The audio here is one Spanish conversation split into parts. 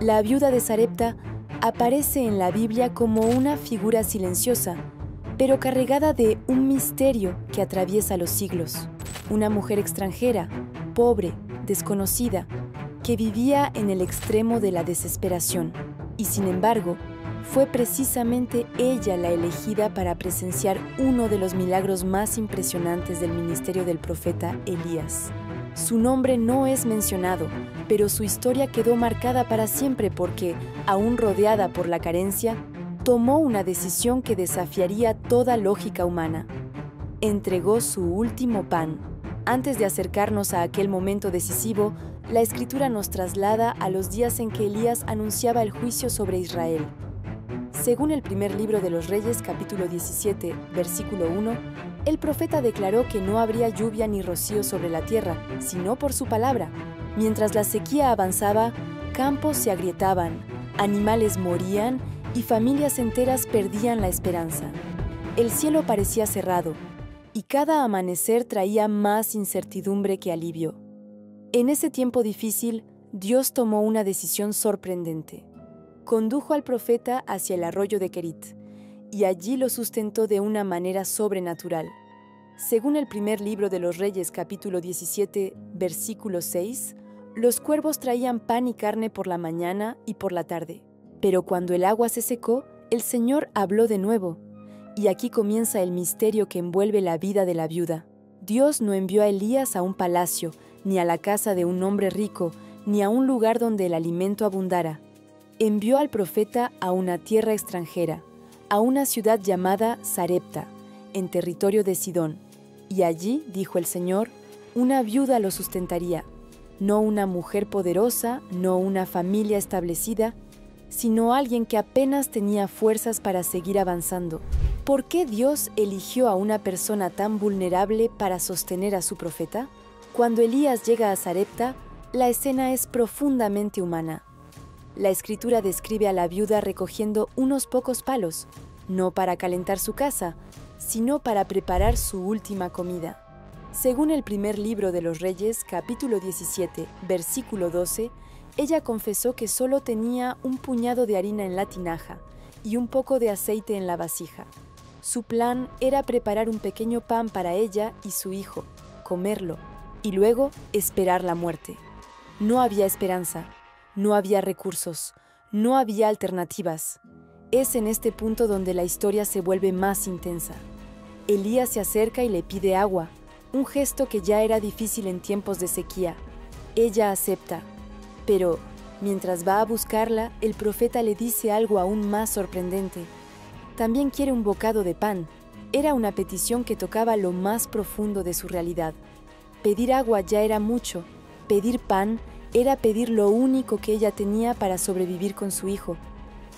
La viuda de Sarepta aparece en la Biblia como una figura silenciosa, pero cargada de un misterio que atraviesa los siglos. Una mujer extranjera, pobre, desconocida, que vivía en el extremo de la desesperación. Y sin embargo, fue precisamente ella la elegida para presenciar uno de los milagros más impresionantes del ministerio del profeta Elías. Su nombre no es mencionado, pero su historia quedó marcada para siempre porque, aún rodeada por la carencia, tomó una decisión que desafiaría toda lógica humana. Entregó su último pan. Antes de acercarnos a aquel momento decisivo, la Escritura nos traslada a los días en que Elías anunciaba el juicio sobre Israel. Según el primer libro de los Reyes, capítulo 17, versículo 1, el profeta declaró que no habría lluvia ni rocío sobre la tierra, sino por su palabra. Mientras la sequía avanzaba, campos se agrietaban, animales morían y familias enteras perdían la esperanza. El cielo parecía cerrado, y cada amanecer traía más incertidumbre que alivio. En ese tiempo difícil, Dios tomó una decisión sorprendente. Condujo al profeta hacia el arroyo de Querit, y allí lo sustentó de una manera sobrenatural. Según el primer libro de los Reyes, capítulo 17, versículo 6, los cuervos traían pan y carne por la mañana y por la tarde. Pero cuando el agua se secó, el Señor habló de nuevo. Y aquí comienza el misterio que envuelve la vida de la viuda. Dios no envió a Elías a un palacio, ni a la casa de un hombre rico, ni a un lugar donde el alimento abundara. Envió al profeta a una tierra extranjera, a una ciudad llamada Sarepta, en territorio de Sidón. Y allí, dijo el Señor, una viuda lo sustentaría, no una mujer poderosa, no una familia establecida, sino alguien que apenas tenía fuerzas para seguir avanzando. ¿Por qué Dios eligió a una persona tan vulnerable para sostener a su profeta? Cuando Elías llega a Sarepta, la escena es profundamente humana. La Escritura describe a la viuda recogiendo unos pocos palos, no para calentar su casa, sino para preparar su última comida. Según el primer libro de los Reyes, capítulo 17, versículo 12, ella confesó que solo tenía un puñado de harina en la tinaja y un poco de aceite en la vasija. Su plan era preparar un pequeño pan para ella y su hijo, comerlo, y luego esperar la muerte. No había esperanza, no había recursos, no había alternativas. Es en este punto donde la historia se vuelve más intensa. Elías se acerca y le pide agua, un gesto que ya era difícil en tiempos de sequía. Ella acepta, pero mientras va a buscarla, el profeta le dice algo aún más sorprendente. También quiere un bocado de pan. Era una petición que tocaba lo más profundo de su realidad. Pedir agua ya era mucho. Pedir pan era pedir lo único que ella tenía para sobrevivir con su hijo.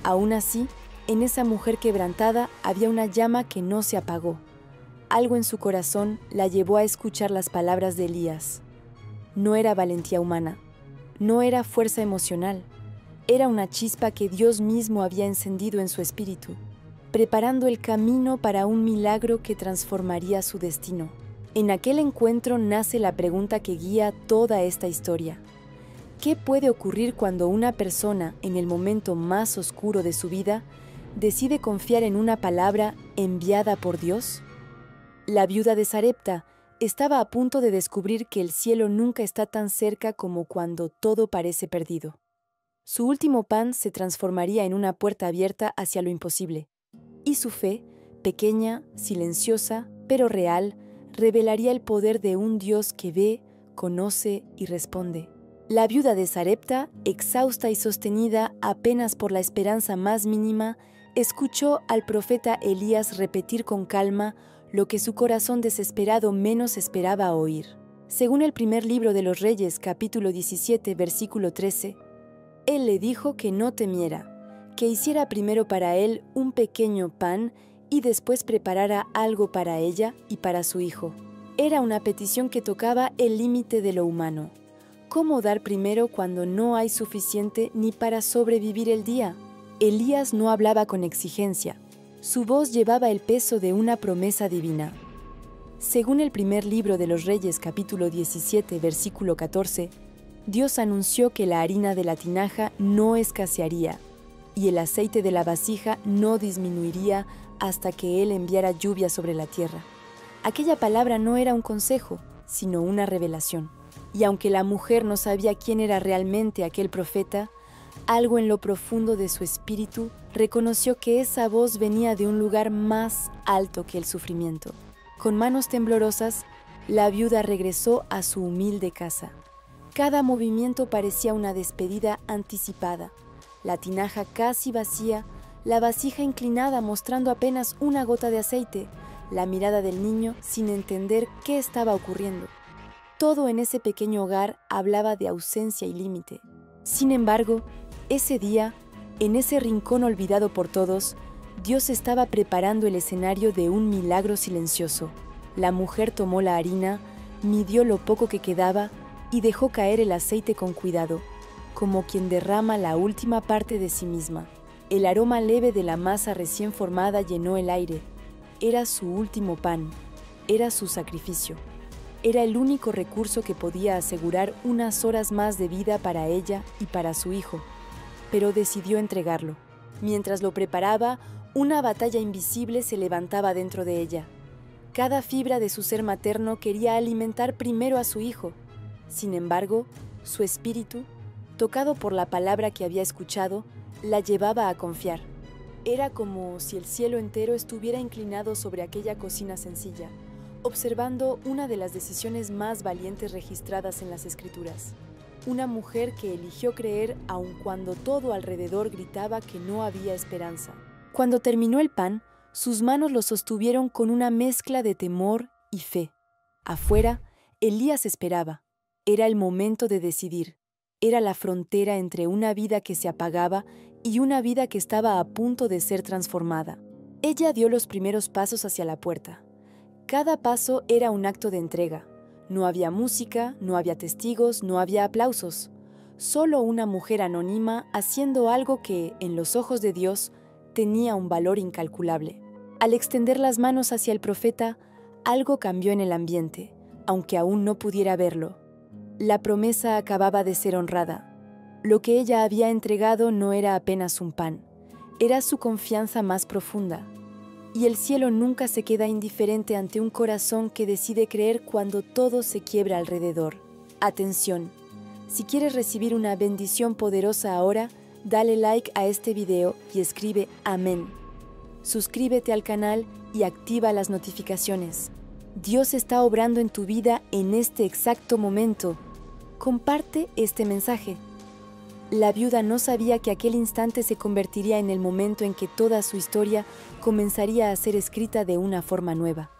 Aún así, en esa mujer quebrantada había una llama que no se apagó. Algo en su corazón la llevó a escuchar las palabras de Elías. No era valentía humana, no era fuerza emocional, era una chispa que Dios mismo había encendido en su espíritu, preparando el camino para un milagro que transformaría su destino. En aquel encuentro nace la pregunta que guía toda esta historia. ¿Qué puede ocurrir cuando una persona, en el momento más oscuro de su vida, decide confiar en una palabra enviada por Dios? La viuda de Sarepta estaba a punto de descubrir que el cielo nunca está tan cerca como cuando todo parece perdido. Su último pan se transformaría en una puerta abierta hacia lo imposible, y su fe, pequeña, silenciosa, pero real, revelaría el poder de un Dios que ve, conoce y responde. La viuda de Sarepta, exhausta y sostenida apenas por la esperanza más mínima, escuchó al profeta Elías repetir con calma lo que su corazón desesperado menos esperaba oír. Según el primer libro de los Reyes, capítulo 17, versículo 13, él le dijo que no temiera, que hiciera primero para él un pequeño pan y después preparara algo para ella y para su hijo. Era una petición que tocaba el límite de lo humano. ¿Cómo dar primero cuando no hay suficiente ni para sobrevivir el día? Elías no hablaba con exigencia. Su voz llevaba el peso de una promesa divina. Según el primer libro de los Reyes, capítulo 17, versículo 14, Dios anunció que la harina de la tinaja no escasearía y el aceite de la vasija no disminuiría hasta que Él enviara lluvia sobre la tierra. Aquella palabra no era un consejo, sino una revelación. Y aunque la mujer no sabía quién era realmente aquel profeta, algo en lo profundo de su espíritu reconoció que esa voz venía de un lugar más alto que el sufrimiento. Con manos temblorosas, la viuda regresó a su humilde casa. Cada movimiento parecía una despedida anticipada. La tinaja casi vacía, la vasija inclinada mostrando apenas una gota de aceite, la mirada del niño sin entender qué estaba ocurriendo. Todo en ese pequeño hogar hablaba de ausencia y límite. Sin embargo, ese día, en ese rincón olvidado por todos, Dios estaba preparando el escenario de un milagro silencioso. La mujer tomó la harina, midió lo poco que quedaba y dejó caer el aceite con cuidado, como quien derrama la última parte de sí misma. El aroma leve de la masa recién formada llenó el aire. Era su último pan, era su sacrificio. Era el único recurso que podía asegurar unas horas más de vida para ella y para su hijo, pero decidió entregarlo. Mientras lo preparaba, una batalla invisible se levantaba dentro de ella. Cada fibra de su ser materno quería alimentar primero a su hijo. Sin embargo, su espíritu, tocado por la palabra que había escuchado, la llevaba a confiar. Era como si el cielo entero estuviera inclinado sobre aquella cocina sencilla, observando una de las decisiones más valientes registradas en las Escrituras. Una mujer que eligió creer aun cuando todo alrededor gritaba que no había esperanza. Cuando terminó el pan, sus manos lo sostuvieron con una mezcla de temor y fe. Afuera, Elías esperaba. Era el momento de decidir. Era la frontera entre una vida que se apagaba y una vida que estaba a punto de ser transformada. Ella dio los primeros pasos hacia la puerta. Cada paso era un acto de entrega. No había música, no había testigos, no había aplausos. Solo una mujer anónima haciendo algo que, en los ojos de Dios, tenía un valor incalculable. Al extender las manos hacia el profeta, algo cambió en el ambiente, aunque aún no pudiera verlo. La promesa acababa de ser honrada. Lo que ella había entregado no era apenas un pan, era su confianza más profunda. Y el cielo nunca se queda indiferente ante un corazón que decide creer cuando todo se quiebra alrededor. Atención, si quieres recibir una bendición poderosa ahora, dale like a este video y escribe amén. Suscríbete al canal y activa las notificaciones. Dios está obrando en tu vida en este exacto momento. Comparte este mensaje. La viuda no sabía que aquel instante se convertiría en el momento en que toda su historia comenzaría a ser escrita de una forma nueva.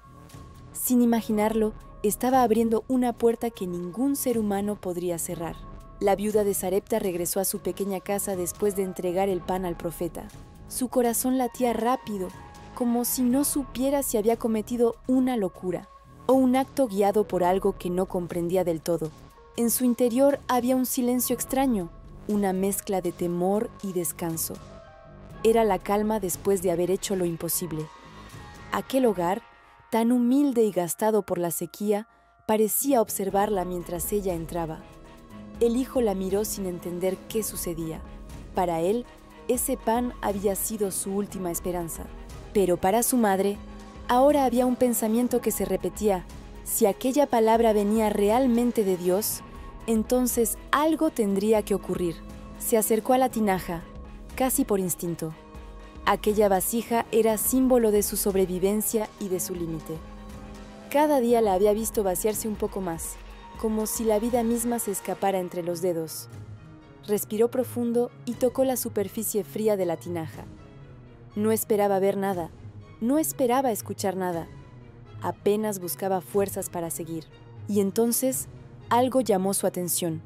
Sin imaginarlo, estaba abriendo una puerta que ningún ser humano podría cerrar. La viuda de Sarepta regresó a su pequeña casa después de entregar el pan al profeta. Su corazón latía rápido, como si no supiera si había cometido una locura o un acto guiado por algo que no comprendía del todo. En su interior había un silencio extraño, una mezcla de temor y descanso. Era la calma después de haber hecho lo imposible. Aquel hogar, tan humilde y gastado por la sequía, parecía observarla mientras ella entraba. El hijo la miró sin entender qué sucedía. Para él, ese pan había sido su última esperanza. Pero para su madre, ahora había un pensamiento que se repetía. Si aquella palabra venía realmente de Dios, entonces algo tendría que ocurrir. Se acercó a la tinaja, casi por instinto. Aquella vasija era símbolo de su sobrevivencia y de su límite. Cada día la había visto vaciarse un poco más, como si la vida misma se escapara entre los dedos. Respiró profundo y tocó la superficie fría de la tinaja. No esperaba ver nada, no esperaba escuchar nada. Apenas buscaba fuerzas para seguir. Y entonces, algo llamó su atención.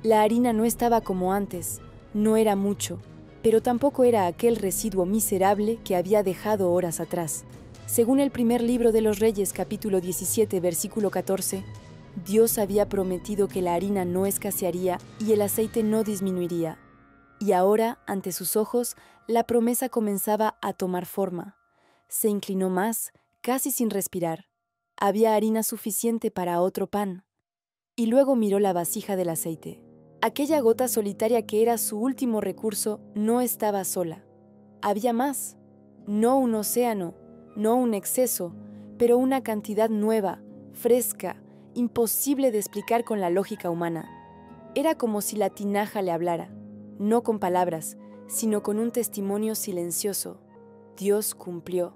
La harina no estaba como antes, no era mucho, pero tampoco era aquel residuo miserable que había dejado horas atrás. Según el primer libro de los Reyes, capítulo 17, versículo 14, Dios había prometido que la harina no escasearía y el aceite no disminuiría. Y ahora, ante sus ojos, la promesa comenzaba a tomar forma. Se inclinó más, casi sin respirar. Había harina suficiente para otro pan. Y luego miró la vasija del aceite. Aquella gota solitaria que era su último recurso no estaba sola. Había más. No un océano, no un exceso, pero una cantidad nueva, fresca, imposible de explicar con la lógica humana. Era como si la tinaja le hablara, no con palabras, sino con un testimonio silencioso. Dios cumplió.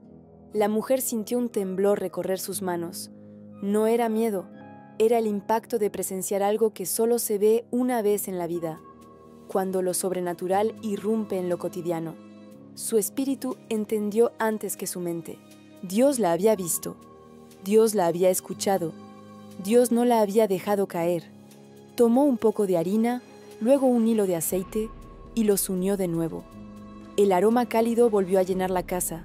La mujer sintió un temblor recorrer sus manos. No era miedo, era el impacto de presenciar algo que solo se ve una vez en la vida, cuando lo sobrenatural irrumpe en lo cotidiano. Su espíritu entendió antes que su mente. Dios la había visto, Dios la había escuchado, Dios no la había dejado caer. Tomó un poco de harina, luego un hilo de aceite y los unió de nuevo. El aroma cálido volvió a llenar la casa,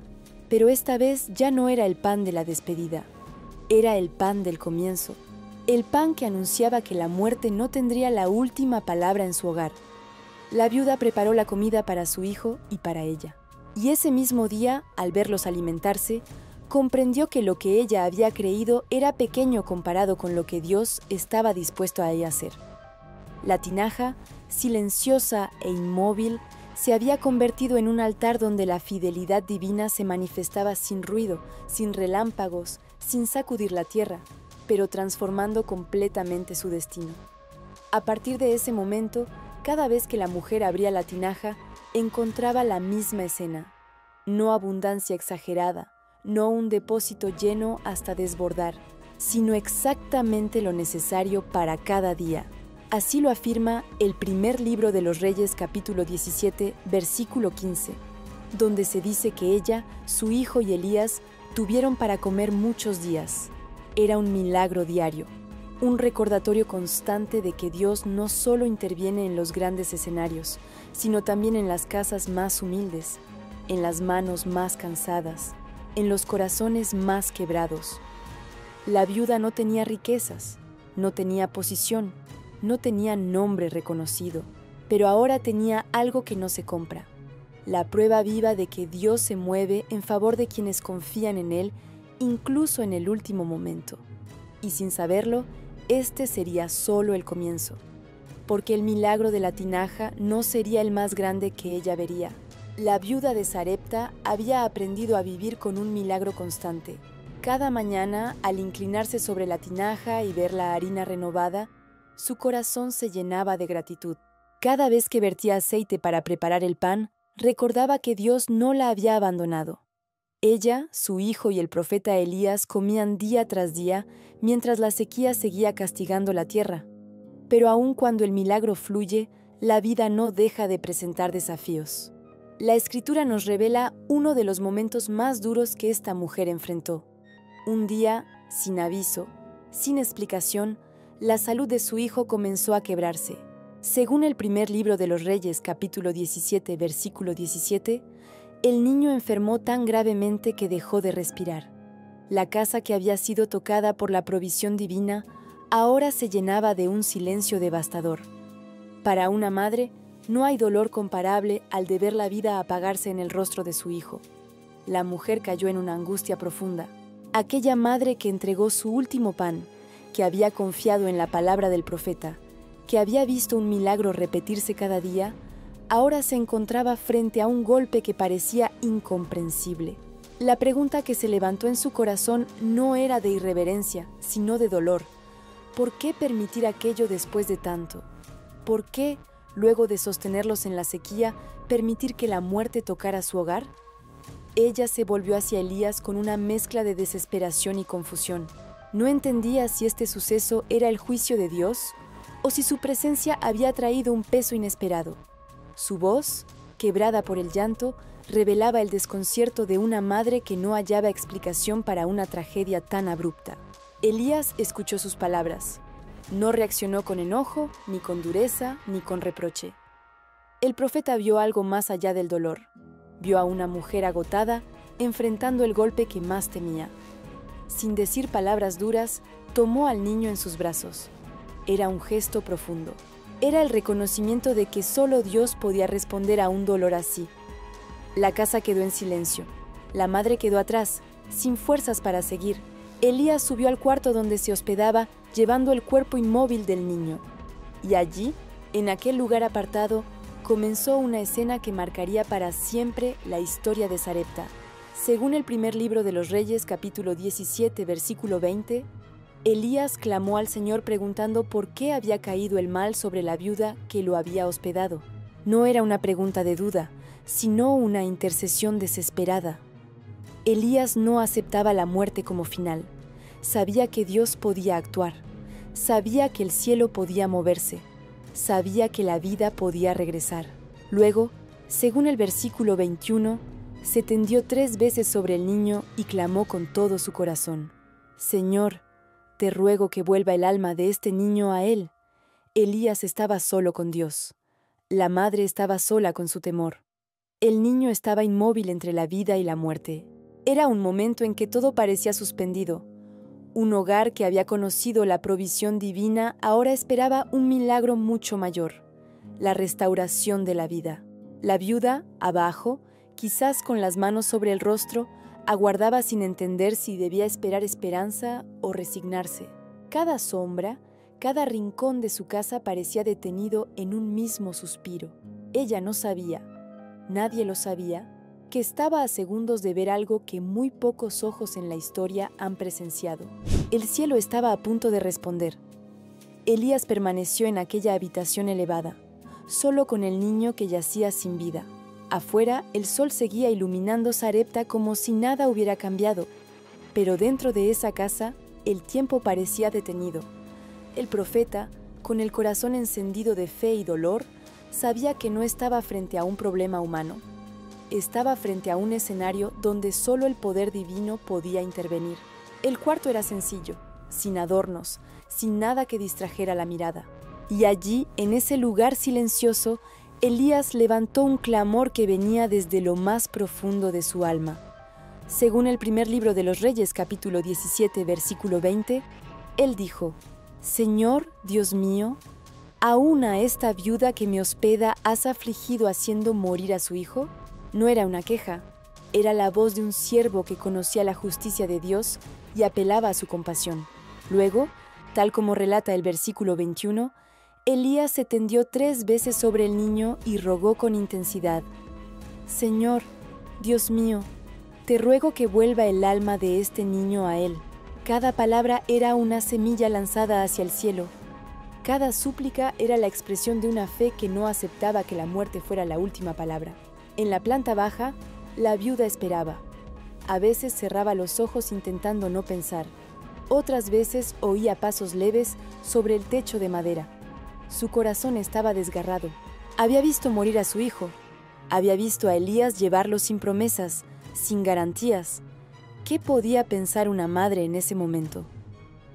pero esta vez ya no era el pan de la despedida, era el pan del comienzo, el pan que anunciaba que la muerte no tendría la última palabra en su hogar. La viuda preparó la comida para su hijo y para ella. Y ese mismo día, al verlos alimentarse, comprendió que lo que ella había creído era pequeño comparado con lo que Dios estaba dispuesto a ella hacer. La tinaja, silenciosa e inmóvil, se había convertido en un altar donde la fidelidad divina se manifestaba sin ruido, sin relámpagos, sin sacudir la tierra, pero transformando completamente su destino. A partir de ese momento, cada vez que la mujer abría la tinaja, encontraba la misma escena. No abundancia exagerada, no un depósito lleno hasta desbordar, sino exactamente lo necesario para cada día. Así lo afirma el primer libro de los Reyes, capítulo 17, versículo 15, donde se dice que ella, su hijo y Elías tuvieron para comer muchos días. Era un milagro diario, un recordatorio constante de que Dios no solo interviene en los grandes escenarios, sino también en las casas más humildes, en las manos más cansadas, en los corazones más quebrados. La viuda no tenía riquezas, no tenía posición, no tenía nombre reconocido, pero ahora tenía algo que no se compra, la prueba viva de que Dios se mueve en favor de quienes confían en Él, incluso en el último momento. Y sin saberlo, este sería solo el comienzo, porque el milagro de la tinaja no sería el más grande que ella vería. La viuda de Sarepta había aprendido a vivir con un milagro constante. Cada mañana, al inclinarse sobre la tinaja y ver la harina renovada, su corazón se llenaba de gratitud. Cada vez que vertía aceite para preparar el pan, recordaba que Dios no la había abandonado. Ella, su hijo y el profeta Elías comían día tras día, mientras la sequía seguía castigando la tierra. Pero aun cuando el milagro fluye, la vida no deja de presentar desafíos. La Escritura nos revela uno de los momentos más duros que esta mujer enfrentó. Un día, sin aviso, sin explicación, la salud de su hijo comenzó a quebrarse. Según el primer libro de los Reyes, capítulo 17, versículo 17, el niño enfermó tan gravemente que dejó de respirar. La casa que había sido tocada por la provisión divina ahora se llenaba de un silencio devastador. Para una madre, no hay dolor comparable al de ver la vida apagarse en el rostro de su hijo. La mujer cayó en una angustia profunda. Aquella madre que entregó su último pan, que había confiado en la palabra del profeta, que había visto un milagro repetirse cada día, ahora se encontraba frente a un golpe que parecía incomprensible. La pregunta que se levantó en su corazón no era de irreverencia, sino de dolor. ¿Por qué permitir aquello después de tanto? ¿Por qué, luego de sostenerlos en la sequía, permitir que la muerte tocara su hogar? Ella se volvió hacia Elías con una mezcla de desesperación y confusión. No entendía si este suceso era el juicio de Dios o si su presencia había traído un peso inesperado. Su voz, quebrada por el llanto, revelaba el desconcierto de una madre que no hallaba explicación para una tragedia tan abrupta. Elías escuchó sus palabras. No reaccionó con enojo, ni con dureza, ni con reproche. El profeta vio algo más allá del dolor. Vio a una mujer agotada, enfrentando el golpe que más temía. Sin decir palabras duras, tomó al niño en sus brazos. Era un gesto profundo. Era el reconocimiento de que solo Dios podía responder a un dolor así. La casa quedó en silencio. La madre quedó atrás, sin fuerzas para seguir. Elías subió al cuarto donde se hospedaba, llevando el cuerpo inmóvil del niño. Y allí, En aquel lugar apartado comenzó una escena que marcaría para siempre la historia de Sarepta. Según el primer libro de los Reyes, capítulo 17, versículo 20, Elías clamó al Señor preguntando por qué había caído el mal sobre la viuda que lo había hospedado. No era una pregunta de duda, sino una intercesión desesperada. Elías no aceptaba la muerte como final. Sabía que Dios podía actuar. Sabía que el cielo podía moverse. Sabía que la vida podía regresar. Luego, según el versículo 21, se tendió 3 veces sobre el niño y clamó con todo su corazón: Señor, te ruego que vuelva el alma de este niño a él. Elías estaba solo con Dios. La madre estaba sola con su temor. El niño estaba inmóvil entre la vida y la muerte. Era un momento en que todo parecía suspendido. Un hogar que había conocido la provisión divina ahora esperaba un milagro mucho mayor: la restauración de la vida. La viuda, abajo, quizás con las manos sobre el rostro, aguardaba sin entender si debía esperar esperanza o resignarse. Cada sombra, cada rincón de su casa parecía detenido en un mismo suspiro. Ella no sabía, nadie lo sabía, que estaba a segundos de ver algo que muy pocos ojos en la historia han presenciado. El cielo estaba a punto de responder. Elías permaneció en aquella habitación elevada, solo con el niño que yacía sin vida. Afuera, el sol seguía iluminando Sarepta como si nada hubiera cambiado, pero dentro de esa casa, el tiempo parecía detenido. El profeta, con el corazón encendido de fe y dolor, sabía que no estaba frente a un problema humano. Estaba frente a un escenario donde solo el poder divino podía intervenir. El cuarto era sencillo, sin adornos, sin nada que distrajera la mirada. Y allí, en ese lugar silencioso, Elías levantó un clamor que venía desde lo más profundo de su alma. Según el primer libro de los Reyes, capítulo 17, versículo 20, él dijo: Señor, Dios mío, ¿aún a esta viuda que me hospeda has afligido haciendo morir a su hijo? No era una queja, era la voz de un siervo que conocía la justicia de Dios y apelaba a su compasión. Luego, tal como relata el versículo 21, Elías se tendió 3 veces sobre el niño y rogó con intensidad: Señor, Dios mío, te ruego que vuelva el alma de este niño a él. Cada palabra era una semilla lanzada hacia el cielo. Cada súplica era la expresión de una fe que no aceptaba que la muerte fuera la última palabra. En la planta baja, la viuda esperaba. A veces cerraba los ojos intentando no pensar. Otras veces oía pasos leves sobre el techo de madera. Su corazón estaba desgarrado. Había visto morir a su hijo. Había visto a Elías llevarlo sin promesas, sin garantías. ¿Qué podía pensar una madre en ese momento?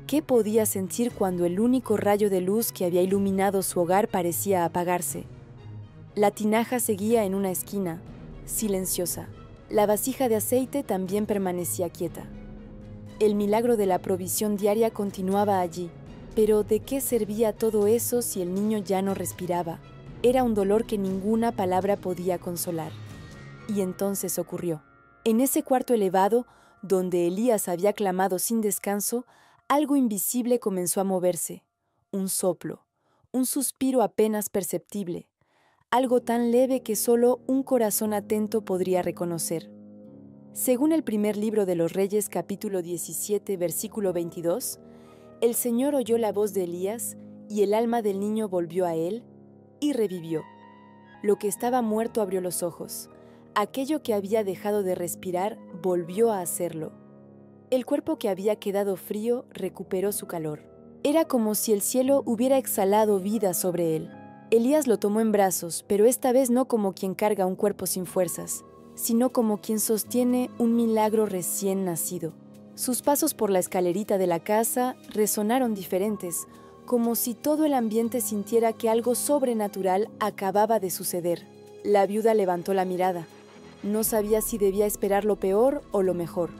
¿Qué podía sentir cuando el único rayo de luz que había iluminado su hogar parecía apagarse? La tinaja seguía en una esquina, silenciosa. La vasija de aceite también permanecía quieta. El milagro de la provisión diaria continuaba allí. Pero ¿de qué servía todo eso si el niño ya no respiraba? Era un dolor que ninguna palabra podía consolar. Y entonces ocurrió. En ese cuarto elevado, donde Elías había clamado sin descanso, algo invisible comenzó a moverse. Un soplo, un suspiro apenas perceptible, algo tan leve que solo un corazón atento podría reconocer. Según el primer libro de los Reyes, capítulo 17, versículo 22, el Señor oyó la voz de Elías, y el alma del niño volvió a él, y revivió. Lo que estaba muerto abrió los ojos. Aquello que había dejado de respirar volvió a hacerlo. El cuerpo que había quedado frío recuperó su calor. Era como si el cielo hubiera exhalado vida sobre él. Elías lo tomó en brazos, pero esta vez no como quien carga un cuerpo sin fuerzas, sino como quien sostiene un milagro recién nacido. Sus pasos por la escalerita de la casa resonaron diferentes, como si todo el ambiente sintiera que algo sobrenatural acababa de suceder. La viuda levantó la mirada. No sabía si debía esperar lo peor o lo mejor.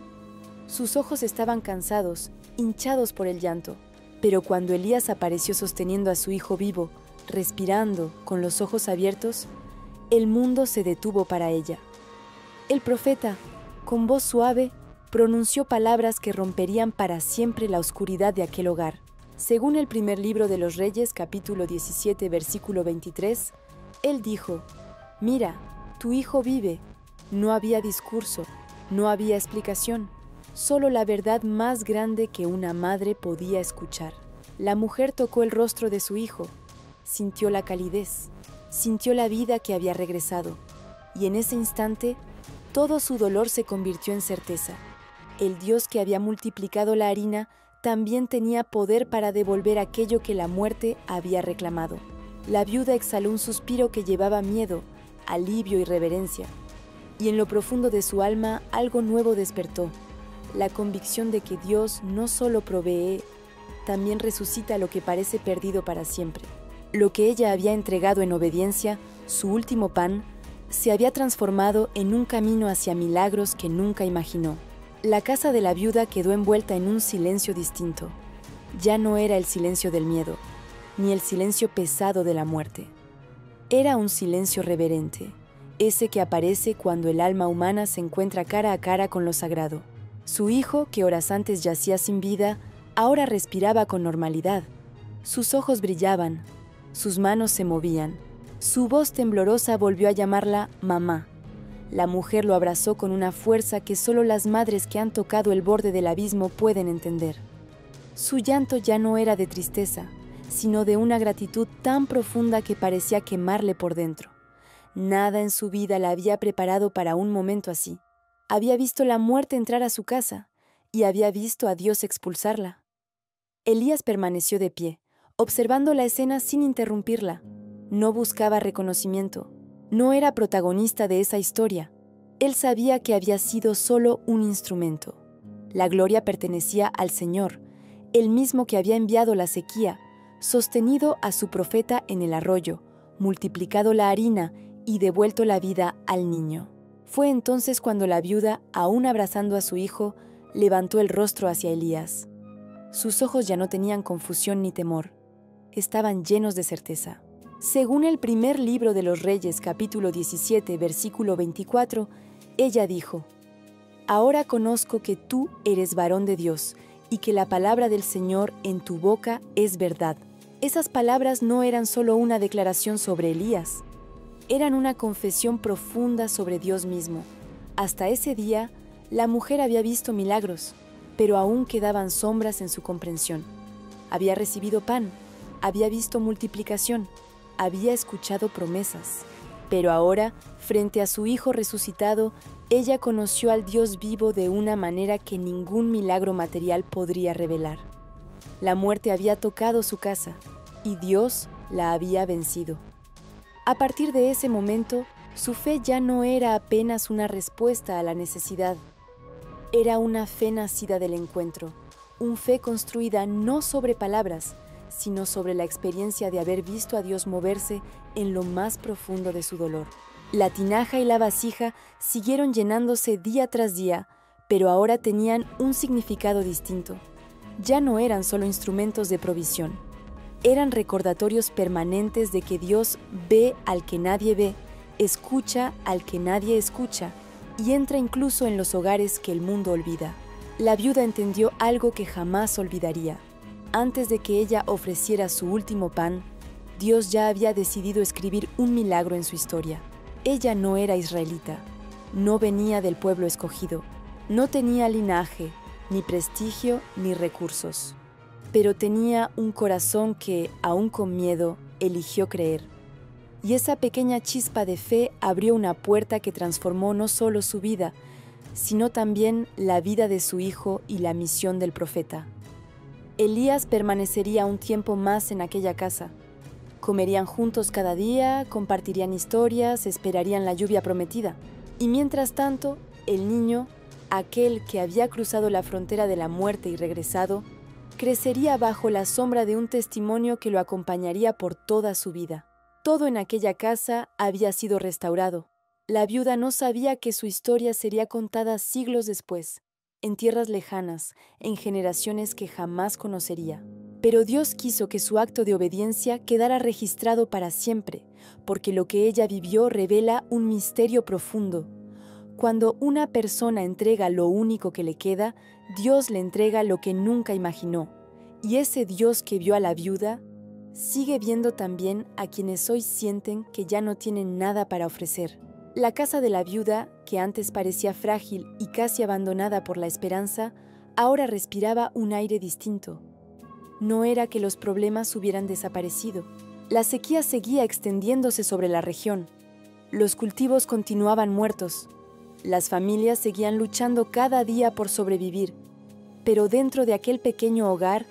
Sus ojos estaban cansados, hinchados por el llanto. Pero cuando Elías apareció sosteniendo a su hijo vivo, respirando, con los ojos abiertos, el mundo se detuvo para ella. El profeta, con voz suave, pronunció palabras que romperían para siempre la oscuridad de aquel hogar. Según el primer libro de los Reyes, capítulo 17, versículo 23, él dijo: «Mira, tu hijo vive». No había discurso, no había explicación, solo la verdad más grande que una madre podía escuchar. La mujer tocó el rostro de su hijo, sintió la calidez, sintió la vida que había regresado, y en ese instante todo su dolor se convirtió en certeza. El Dios que había multiplicado la harina también tenía poder para devolver aquello que la muerte había reclamado. La viuda exhaló un suspiro que llevaba miedo, alivio y reverencia, y en lo profundo de su alma algo nuevo despertó, la convicción de que Dios no solo provee, también resucita lo que parece perdido para siempre. Lo que ella había entregado en obediencia, su último pan, se había transformado en un camino hacia milagros que nunca imaginó. La casa de la viuda quedó envuelta en un silencio distinto. Ya no era el silencio del miedo, ni el silencio pesado de la muerte. Era un silencio reverente, ese que aparece cuando el alma humana se encuentra cara a cara con lo sagrado. Su hijo, que horas antes yacía sin vida, ahora respiraba con normalidad. Sus ojos brillaban, sus manos se movían, su voz temblorosa volvió a llamarla mamá. La mujer lo abrazó con una fuerza que solo las madres que han tocado el borde del abismo pueden entender. Su llanto ya no era de tristeza, sino de una gratitud tan profunda que parecía quemarle por dentro. Nada en su vida la había preparado para un momento así. Había visto la muerte entrar a su casa y había visto a Dios expulsarla. Elías permaneció de pie, observando la escena sin interrumpirla. No buscaba reconocimiento. No era protagonista de esa historia. Él sabía que había sido solo un instrumento. La gloria pertenecía al Señor, el mismo que había enviado la sequía, sostenido a su profeta en el arroyo, multiplicado la harina y devuelto la vida al niño. Fue entonces cuando la viuda, aún abrazando a su hijo, levantó el rostro hacia Elías. Sus ojos ya no tenían confusión ni temor. Estaban llenos de certeza. Según el primer libro de los Reyes, capítulo 17, versículo 24, ella dijo: «Ahora conozco que tú eres varón de Dios y que la palabra del Señor en tu boca es verdad». Esas palabras no eran solo una declaración sobre Elías, eran una confesión profunda sobre Dios mismo. Hasta ese día, la mujer había visto milagros, pero aún quedaban sombras en su comprensión. Había recibido pan, había visto multiplicación, había escuchado promesas, pero ahora, frente a su hijo resucitado, ella conoció al Dios vivo de una manera que ningún milagro material podría revelar. La muerte había tocado su casa y Dios la había vencido. A partir de ese momento, su fe ya no era apenas una respuesta a la necesidad. Era una fe nacida del encuentro, una fe construida no sobre palabras, sino sobre la experiencia de haber visto a Dios moverse en lo más profundo de su dolor. La tinaja y la vasija siguieron llenándose día tras día, pero ahora tenían un significado distinto. Ya no eran solo instrumentos de provisión. Eran recordatorios permanentes de que Dios ve al que nadie ve, escucha al que nadie escucha y entra incluso en los hogares que el mundo olvida. La viuda entendió algo que jamás olvidaría. Antes de que ella ofreciera su último pan, Dios ya había decidido escribir un milagro en su historia. Ella no era israelita, no venía del pueblo escogido, no tenía linaje, ni prestigio, ni recursos. Pero tenía un corazón que, aún con miedo, eligió creer. Y esa pequeña chispa de fe abrió una puerta que transformó no solo su vida, sino también la vida de su hijo y la misión del profeta. Elías permanecería un tiempo más en aquella casa. Comerían juntos cada día, compartirían historias, esperarían la lluvia prometida. Y mientras tanto, el niño, aquel que había cruzado la frontera de la muerte y regresado, crecería bajo la sombra de un testimonio que lo acompañaría por toda su vida. Todo en aquella casa había sido restaurado. La viuda no sabía que su historia sería contada siglos después, en tierras lejanas, en generaciones que jamás conocería. Pero Dios quiso que su acto de obediencia quedara registrado para siempre, porque lo que ella vivió revela un misterio profundo. Cuando una persona entrega lo único que le queda, Dios le entrega lo que nunca imaginó, Y ese Dios que vio a la viuda, sigue viendo también a quienes hoy sienten que ya no tienen nada para ofrecer. La casa de la viuda, que antes parecía frágil y casi abandonada por la esperanza, ahora respiraba un aire distinto. No era que los problemas hubieran desaparecido. La sequía seguía extendiéndose sobre la región. Los cultivos continuaban muertos. Las familias seguían luchando cada día por sobrevivir. Pero dentro de aquel pequeño hogar,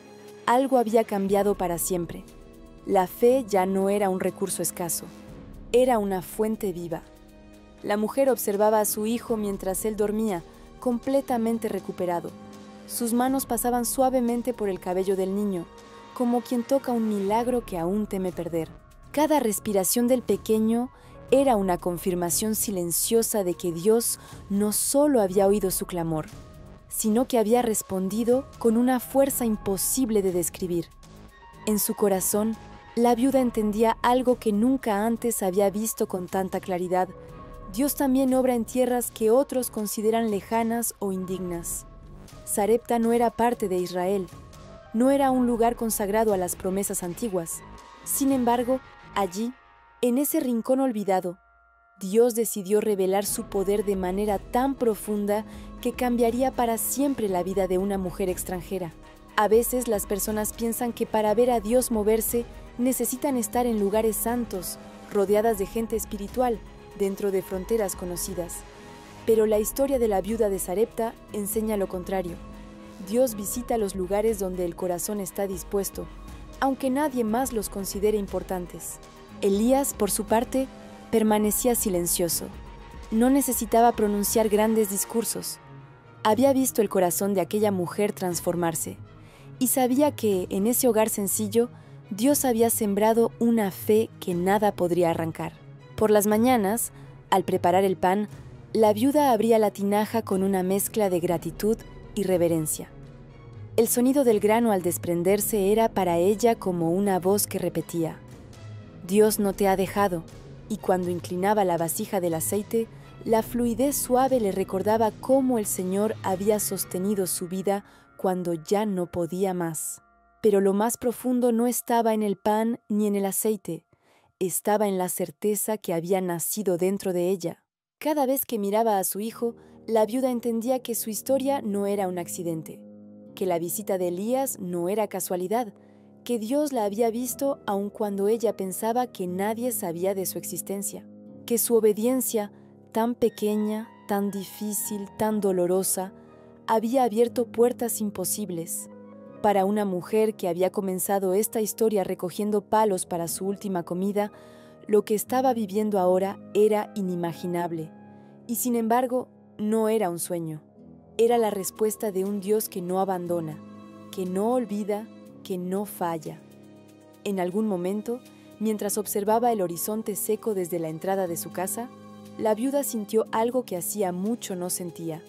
algo había cambiado para siempre. La fe ya no era un recurso escaso. Era una fuente viva. La mujer observaba a su hijo mientras él dormía, completamente recuperado. Sus manos pasaban suavemente por el cabello del niño, como quien toca un milagro que aún teme perder. Cada respiración del pequeño era una confirmación silenciosa de que Dios no solo había oído su clamor, sino que había respondido con una fuerza imposible de describir. En su corazón, la viuda entendía algo que nunca antes había visto con tanta claridad. Dios también obra en tierras que otros consideran lejanas o indignas. Sarepta no era parte de Israel, no era un lugar consagrado a las promesas antiguas. Sin embargo, allí, en ese rincón olvidado, Dios decidió revelar su poder de manera tan profunda que cambiaría para siempre la vida de una mujer extranjera. A veces las personas piensan que para ver a Dios moverse necesitan estar en lugares santos, rodeadas de gente espiritual, dentro de fronteras conocidas. Pero la historia de la viuda de Sarepta enseña lo contrario. Dios visita los lugares donde el corazón está dispuesto, aunque nadie más los considere importantes. Elías, por su parte, permanecía silencioso. No necesitaba pronunciar grandes discursos. Había visto el corazón de aquella mujer transformarse y sabía que, en ese hogar sencillo, Dios había sembrado una fe que nada podría arrancar. Por las mañanas, al preparar el pan, la viuda abría la tinaja con una mezcla de gratitud y reverencia. El sonido del grano al desprenderse era para ella como una voz que repetía: Dios no te ha dejado, y cuando inclinaba la vasija del aceite, la fluidez suave le recordaba cómo el Señor había sostenido su vida cuando ya no podía más. Pero lo más profundo no estaba en el pan ni en el aceite, estaba en la certeza que había nacido dentro de ella. Cada vez que miraba a su hijo, la viuda entendía que su historia no era un accidente, que la visita de Elías no era casualidad, que Dios la había visto aun cuando ella pensaba que nadie sabía de su existencia, que su obediencia, tan pequeña, tan difícil, tan dolorosa, había abierto puertas imposibles. Para una mujer que había comenzado esta historia recogiendo palos para su última comida, lo que estaba viviendo ahora era inimaginable. Y sin embargo, no era un sueño. Era la respuesta de un Dios que no abandona, que no olvida, que no falla. En algún momento, mientras observaba el horizonte seco desde la entrada de su casa, la viuda sintió algo que hacía mucho no sentía: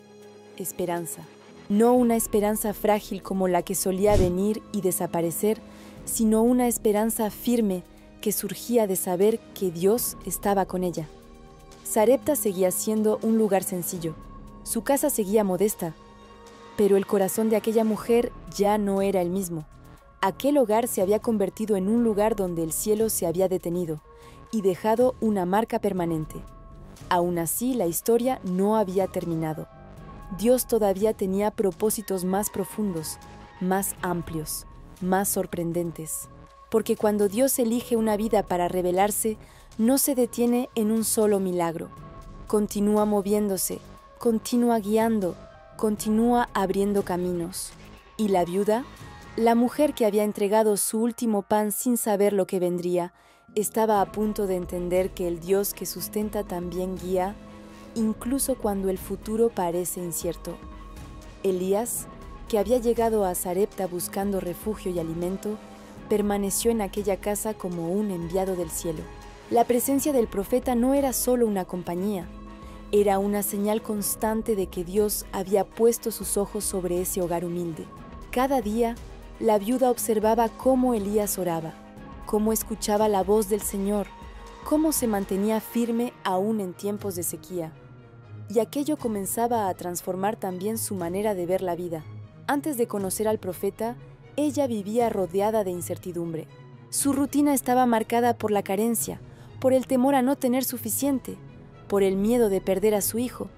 esperanza. No una esperanza frágil como la que solía venir y desaparecer, sino una esperanza firme que surgía de saber que Dios estaba con ella. Sarepta seguía siendo un lugar sencillo. Su casa seguía modesta, pero el corazón de aquella mujer ya no era el mismo. Aquel hogar se había convertido en un lugar donde el cielo se había detenido y dejado una marca permanente. Aún así, la historia no había terminado. Dios todavía tenía propósitos más profundos, más amplios, más sorprendentes. Porque cuando Dios elige una vida para revelarse, no se detiene en un solo milagro. Continúa moviéndose, continúa guiando, continúa abriendo caminos. Y la viuda, la mujer que había entregado su último pan sin saber lo que vendría, estaba a punto de entender que el Dios que sustenta también guía, incluso cuando el futuro parece incierto. Elías, que había llegado a Sarepta buscando refugio y alimento, permaneció en aquella casa como un enviado del cielo. La presencia del profeta no era solo una compañía, era una señal constante de que Dios había puesto sus ojos sobre ese hogar humilde. Cada día, la viuda observaba cómo Elías oraba, cómo escuchaba la voz del Señor, cómo se mantenía firme aún en tiempos de sequía. Y aquello comenzaba a transformar también su manera de ver la vida. Antes de conocer al profeta, ella vivía rodeada de incertidumbre. Su rutina estaba marcada por la carencia, por el temor a no tener suficiente, por el miedo de perder a su hijo.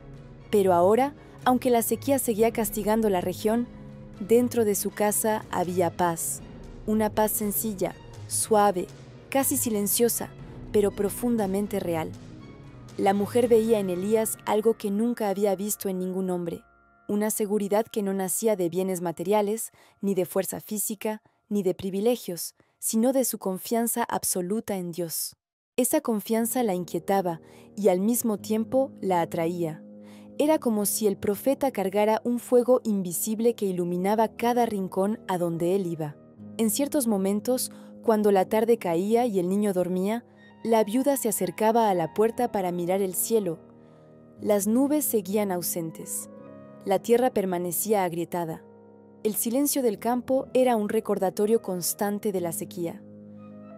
Pero ahora, aunque la sequía seguía castigando la región, dentro de su casa había paz. Una paz sencilla, suave, casi silenciosa, pero profundamente real. La mujer veía en Elías algo que nunca había visto en ningún hombre, una seguridad que no nacía de bienes materiales, ni de fuerza física, ni de privilegios, sino de su confianza absoluta en Dios. Esa confianza la inquietaba y al mismo tiempo la atraía. Era como si el profeta cargara un fuego invisible que iluminaba cada rincón a donde él iba. En ciertos momentos, cuando la tarde caía y el niño dormía, la viuda se acercaba a la puerta para mirar el cielo. Las nubes seguían ausentes. La tierra permanecía agrietada. El silencio del campo era un recordatorio constante de la sequía.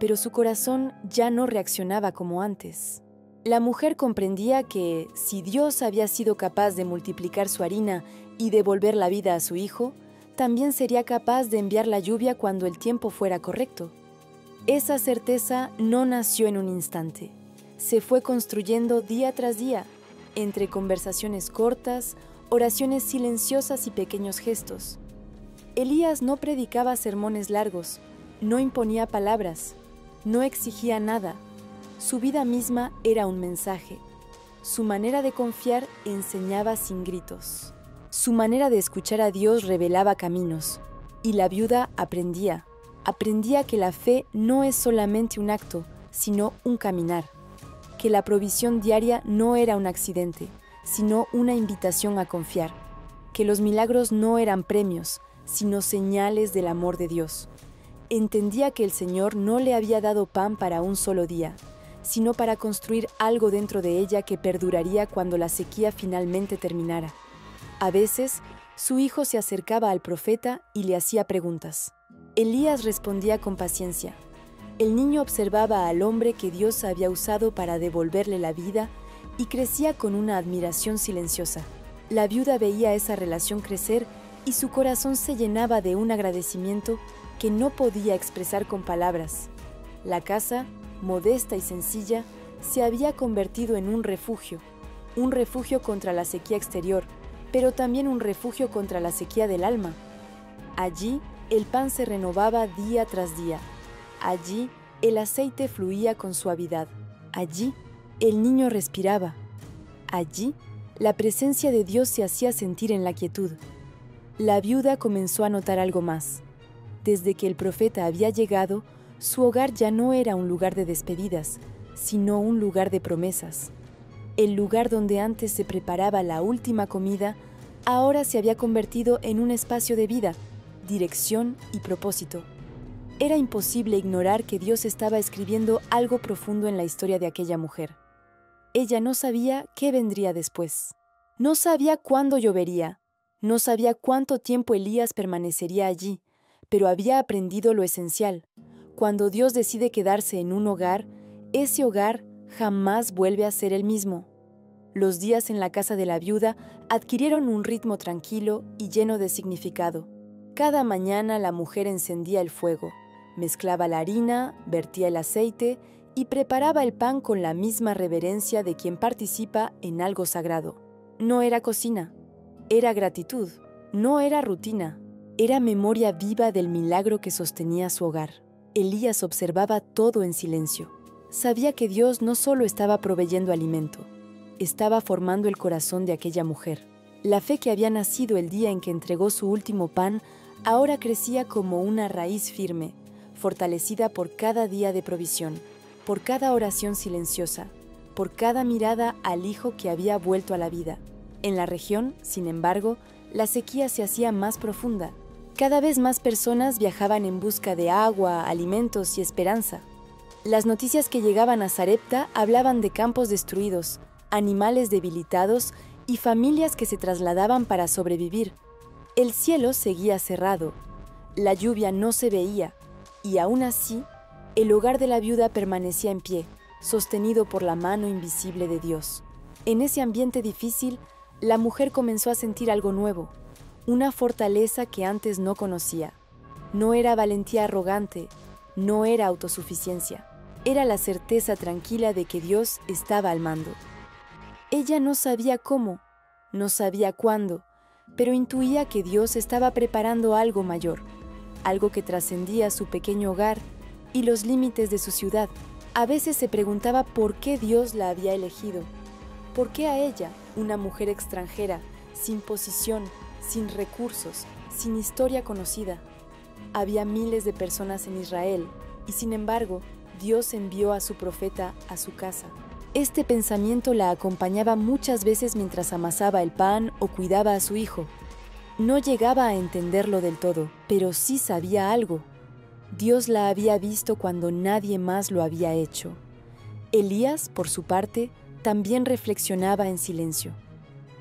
Pero su corazón ya no reaccionaba como antes. La mujer comprendía que, si Dios había sido capaz de multiplicar su harina y devolver la vida a su hijo, también sería capaz de enviar la lluvia cuando el tiempo fuera correcto. Esa certeza no nació en un instante. Se fue construyendo día tras día, entre conversaciones cortas, oraciones silenciosas y pequeños gestos. Elías no predicaba sermones largos, no imponía palabras, no exigía nada. Su vida misma era un mensaje. Su manera de confiar enseñaba sin gritos. Su manera de escuchar a Dios revelaba caminos. Y la viuda aprendía que la fe no es solamente un acto, sino un caminar. Que la provisión diaria no era un accidente, sino una invitación a confiar. Que los milagros no eran premios, sino señales del amor de Dios. Entendía que el Señor no le había dado pan para un solo día, sino para construir algo dentro de ella que perduraría cuando la sequía finalmente terminara. A veces, su hijo se acercaba al profeta y le hacía preguntas. Elías respondía con paciencia. El niño observaba al hombre que Dios había usado para devolverle la vida y crecía con una admiración silenciosa. La viuda veía esa relación crecer y su corazón se llenaba de un agradecimiento que no podía expresar con palabras. La casa, modesta y sencilla, se había convertido en un refugio contra la sequía exterior, pero también un refugio contra la sequía del alma. Allí, el pan se renovaba día tras día. Allí, el aceite fluía con suavidad. Allí, el niño respiraba. Allí, la presencia de Dios se hacía sentir en la quietud. La viuda comenzó a notar algo más. Desde que el profeta había llegado, su hogar ya no era un lugar de despedidas, sino un lugar de promesas. El lugar donde antes se preparaba la última comida, ahora se había convertido en un espacio de vida, dirección y propósito. Era imposible ignorar que Dios estaba escribiendo algo profundo en la historia de aquella mujer. Ella no sabía qué vendría después. No sabía cuándo llovería. No sabía cuánto tiempo Elías permanecería allí, pero había aprendido lo esencial. Cuando Dios decide quedarse en un hogar, ese hogar jamás vuelve a ser el mismo. Los días en la casa de la viuda adquirieron un ritmo tranquilo y lleno de significado. Cada mañana la mujer encendía el fuego, mezclaba la harina, vertía el aceite y preparaba el pan con la misma reverencia de quien participa en algo sagrado. No era cocina, era gratitud, no era rutina, era memoria viva del milagro que sostenía su hogar. Elías observaba todo en silencio. Sabía que Dios no solo estaba proveyendo alimento, estaba formando el corazón de aquella mujer. La fe que había nacido el día en que entregó su último pan ahora crecía como una raíz firme, fortalecida por cada día de provisión, por cada oración silenciosa, por cada mirada al hijo que había vuelto a la vida. En la región, sin embargo, la sequía se hacía más profunda. Cada vez más personas viajaban en busca de agua, alimentos y esperanza. Las noticias que llegaban a Sarepta hablaban de campos destruidos, animales debilitados y familias que se trasladaban para sobrevivir. El cielo seguía cerrado, la lluvia no se veía, y aún así, el hogar de la viuda permanecía en pie, sostenido por la mano invisible de Dios. En ese ambiente difícil, la mujer comenzó a sentir algo nuevo, una fortaleza que antes no conocía. No era valentía arrogante, no era autosuficiencia. Era la certeza tranquila de que Dios estaba al mando. Ella no sabía cómo, no sabía cuándo, pero intuía que Dios estaba preparando algo mayor, algo que trascendía su pequeño hogar y los límites de su ciudad. A veces se preguntaba por qué Dios la había elegido. ¿Por qué a ella, una mujer extranjera, sin posición, sin recursos, sin historia conocida? Había miles de personas en Israel y, sin embargo, Dios envió a su profeta a su casa. Este pensamiento la acompañaba muchas veces mientras amasaba el pan o cuidaba a su hijo. No llegaba a entenderlo del todo, pero sí sabía algo. Dios la había visto cuando nadie más lo había hecho. Elías, por su parte, también reflexionaba en silencio.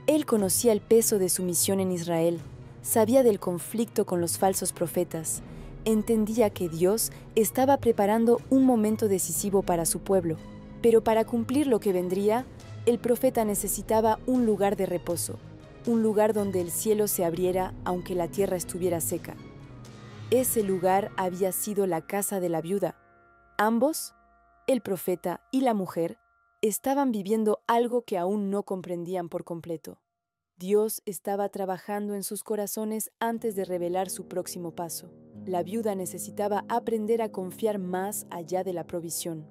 Él conocía el peso de su misión en Israel, sabía del conflicto con los falsos profetas, entendía que Dios estaba preparando un momento decisivo para su pueblo. Pero para cumplir lo que vendría, el profeta necesitaba un lugar de reposo, un lugar donde el cielo se abriera aunque la tierra estuviera seca. Ese lugar había sido la casa de la viuda. Ambos, el profeta y la mujer, estaban viviendo algo que aún no comprendían por completo. Dios estaba trabajando en sus corazones antes de revelar su próximo paso. La viuda necesitaba aprender a confiar más allá de la provisión.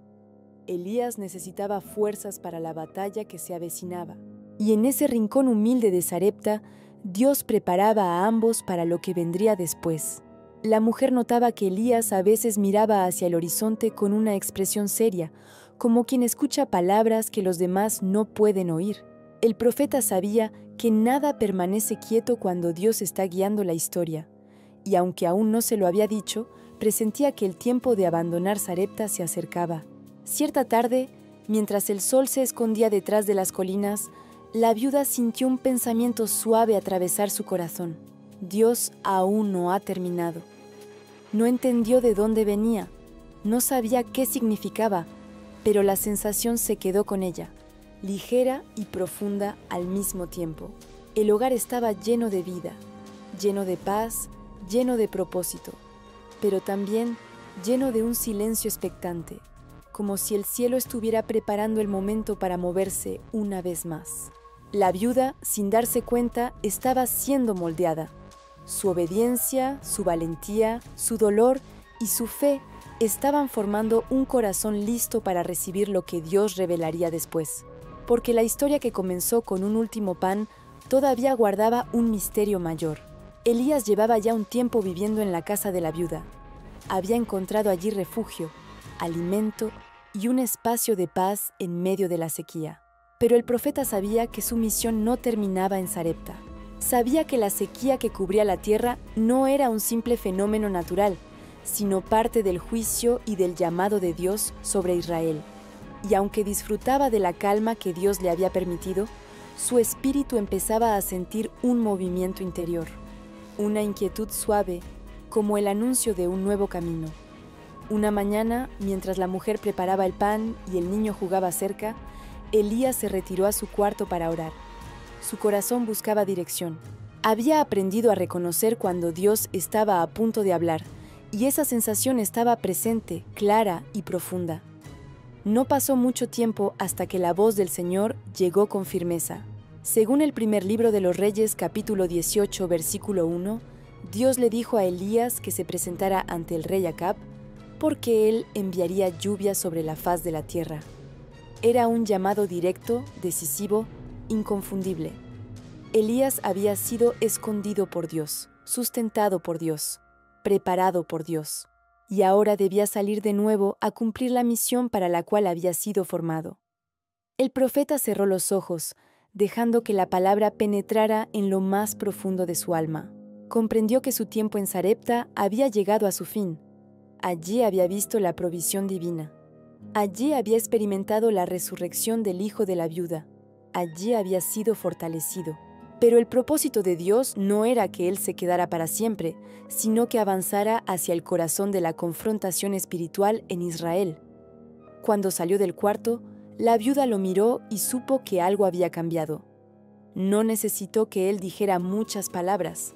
Elías necesitaba fuerzas para la batalla que se avecinaba. Y en ese rincón humilde de Sarepta, Dios preparaba a ambos para lo que vendría después. La mujer notaba que Elías a veces miraba hacia el horizonte con una expresión seria, como quien escucha palabras que los demás no pueden oír. El profeta sabía que nada permanece quieto cuando Dios está guiando la historia, y aunque aún no se lo había dicho, presentía que el tiempo de abandonar Sarepta se acercaba. Cierta tarde, mientras el sol se escondía detrás de las colinas, la viuda sintió un pensamiento suave atravesar su corazón. Dios aún no ha terminado. No entendió de dónde venía, no sabía qué significaba, pero la sensación se quedó con ella, ligera y profunda al mismo tiempo. El hogar estaba lleno de vida, lleno de paz, lleno de propósito, pero también lleno de un silencio expectante, como si el cielo estuviera preparando el momento para moverse una vez más. La viuda, sin darse cuenta, estaba siendo moldeada. Su obediencia, su valentía, su dolor y su fe estaban formando un corazón listo para recibir lo que Dios revelaría después. Porque la historia que comenzó con un último pan todavía guardaba un misterio mayor. Elías llevaba ya un tiempo viviendo en la casa de la viuda. Había encontrado allí refugio, alimento y un espacio de paz en medio de la sequía. Pero el profeta sabía que su misión no terminaba en Sarepta. Sabía que la sequía que cubría la tierra no era un simple fenómeno natural, sino parte del juicio y del llamado de Dios sobre Israel. Y aunque disfrutaba de la calma que Dios le había permitido, su espíritu empezaba a sentir un movimiento interior, una inquietud suave, como el anuncio de un nuevo camino. Una mañana, mientras la mujer preparaba el pan y el niño jugaba cerca, Elías se retiró a su cuarto para orar. Su corazón buscaba dirección. Había aprendido a reconocer cuando Dios estaba a punto de hablar, y esa sensación estaba presente, clara y profunda. No pasó mucho tiempo hasta que la voz del Señor llegó con firmeza. Según el primer libro de los Reyes, capítulo 18, versículo 1, Dios le dijo a Elías que se presentara ante el rey Acab, porque él enviaría lluvia sobre la faz de la tierra. Era un llamado directo, decisivo, inconfundible. Elías había sido escondido por Dios, sustentado por Dios, preparado por Dios, y ahora debía salir de nuevo a cumplir la misión para la cual había sido formado. El profeta cerró los ojos, dejando que la palabra penetrara en lo más profundo de su alma. Comprendió que su tiempo en Sarepta había llegado a su fin. Allí había visto la provisión divina. Allí había experimentado la resurrección del hijo de la viuda. Allí había sido fortalecido. Pero el propósito de Dios no era que él se quedara para siempre, sino que avanzara hacia el corazón de la confrontación espiritual en Israel. Cuando salió del cuarto, la viuda lo miró y supo que algo había cambiado. No necesitó que él dijera muchas palabras.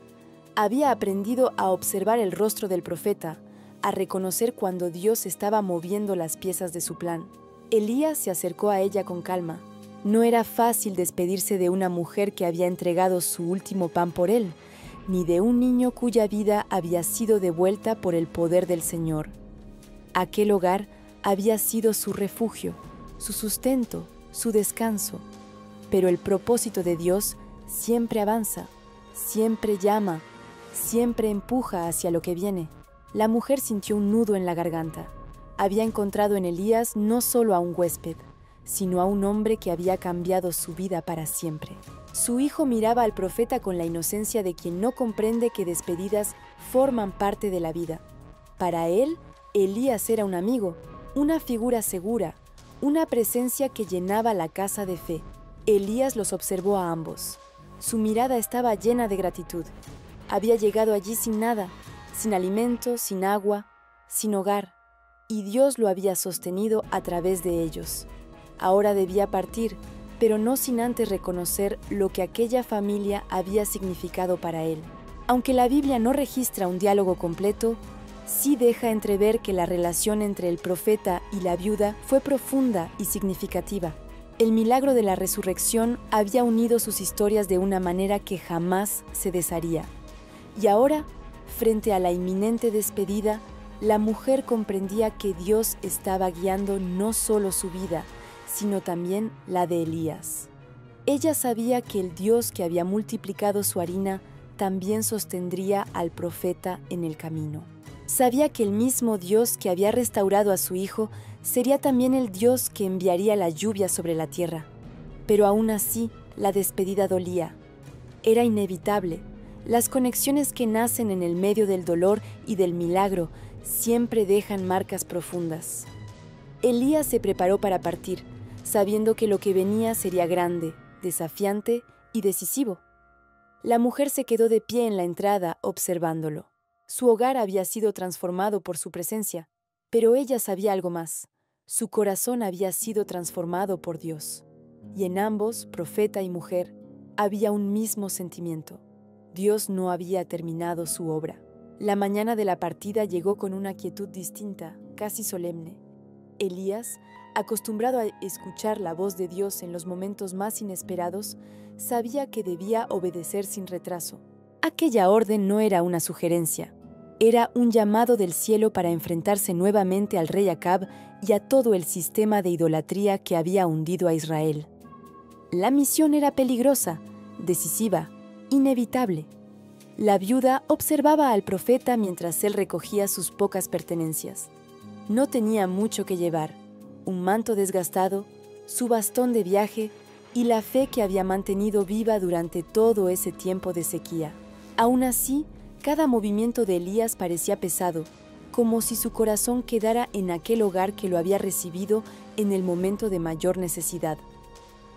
Había aprendido a observar el rostro del profeta, a reconocer cuando Dios estaba moviendo las piezas de su plan. Elías se acercó a ella con calma. No era fácil despedirse de una mujer que había entregado su último pan por él, ni de un niño cuya vida había sido devuelta por el poder del Señor. Aquel hogar había sido su refugio, su sustento, su descanso. Pero el propósito de Dios siempre avanza, siempre llama, siempre empuja hacia lo que viene. La mujer sintió un nudo en la garganta. Había encontrado en Elías no solo a un huésped, sino a un hombre que había cambiado su vida para siempre. Su hijo miraba al profeta con la inocencia de quien no comprende que despedidas forman parte de la vida. Para él, Elías era un amigo, una figura segura, una presencia que llenaba la casa de fe. Elías los observó a ambos. Su mirada estaba llena de gratitud. Había llegado allí sin nada, sin alimento, sin agua, sin hogar, y Dios lo había sostenido a través de ellos. Ahora debía partir, pero no sin antes reconocer lo que aquella familia había significado para él. Aunque la Biblia no registra un diálogo completo, sí deja entrever que la relación entre el profeta y la viuda fue profunda y significativa. El milagro de la resurrección había unido sus historias de una manera que jamás se desharía. Y ahora, frente a la inminente despedida, la mujer comprendía que Dios estaba guiando no solo su vida, sino también la de Elías. Ella sabía que el Dios que había multiplicado su harina también sostendría al profeta en el camino. Sabía que el mismo Dios que había restaurado a su hijo sería también el Dios que enviaría la lluvia sobre la tierra. Pero aún así, la despedida dolía. Era inevitable. Las conexiones que nacen en el medio del dolor y del milagro siempre dejan marcas profundas. Elías se preparó para partir, sabiendo que lo que venía sería grande, desafiante y decisivo. La mujer se quedó de pie en la entrada observándolo. Su hogar había sido transformado por su presencia, pero ella sabía algo más. Su corazón había sido transformado por Dios. Y en ambos, profeta y mujer, había un mismo sentimiento. Dios no había terminado su obra. La mañana de la partida llegó con una quietud distinta, casi solemne. Elías, acostumbrado a escuchar la voz de Dios en los momentos más inesperados, sabía que debía obedecer sin retraso. Aquella orden no era una sugerencia, era un llamado del cielo para enfrentarse nuevamente al rey Acab y a todo el sistema de idolatría que había hundido a Israel. La misión era peligrosa, decisiva, inevitable. La viuda observaba al profeta mientras él recogía sus pocas pertenencias. No tenía mucho que llevar, un manto desgastado, su bastón de viaje y la fe que había mantenido viva durante todo ese tiempo de sequía. Aún así, cada movimiento de Elías parecía pesado, como si su corazón quedara en aquel hogar que lo había recibido en el momento de mayor necesidad.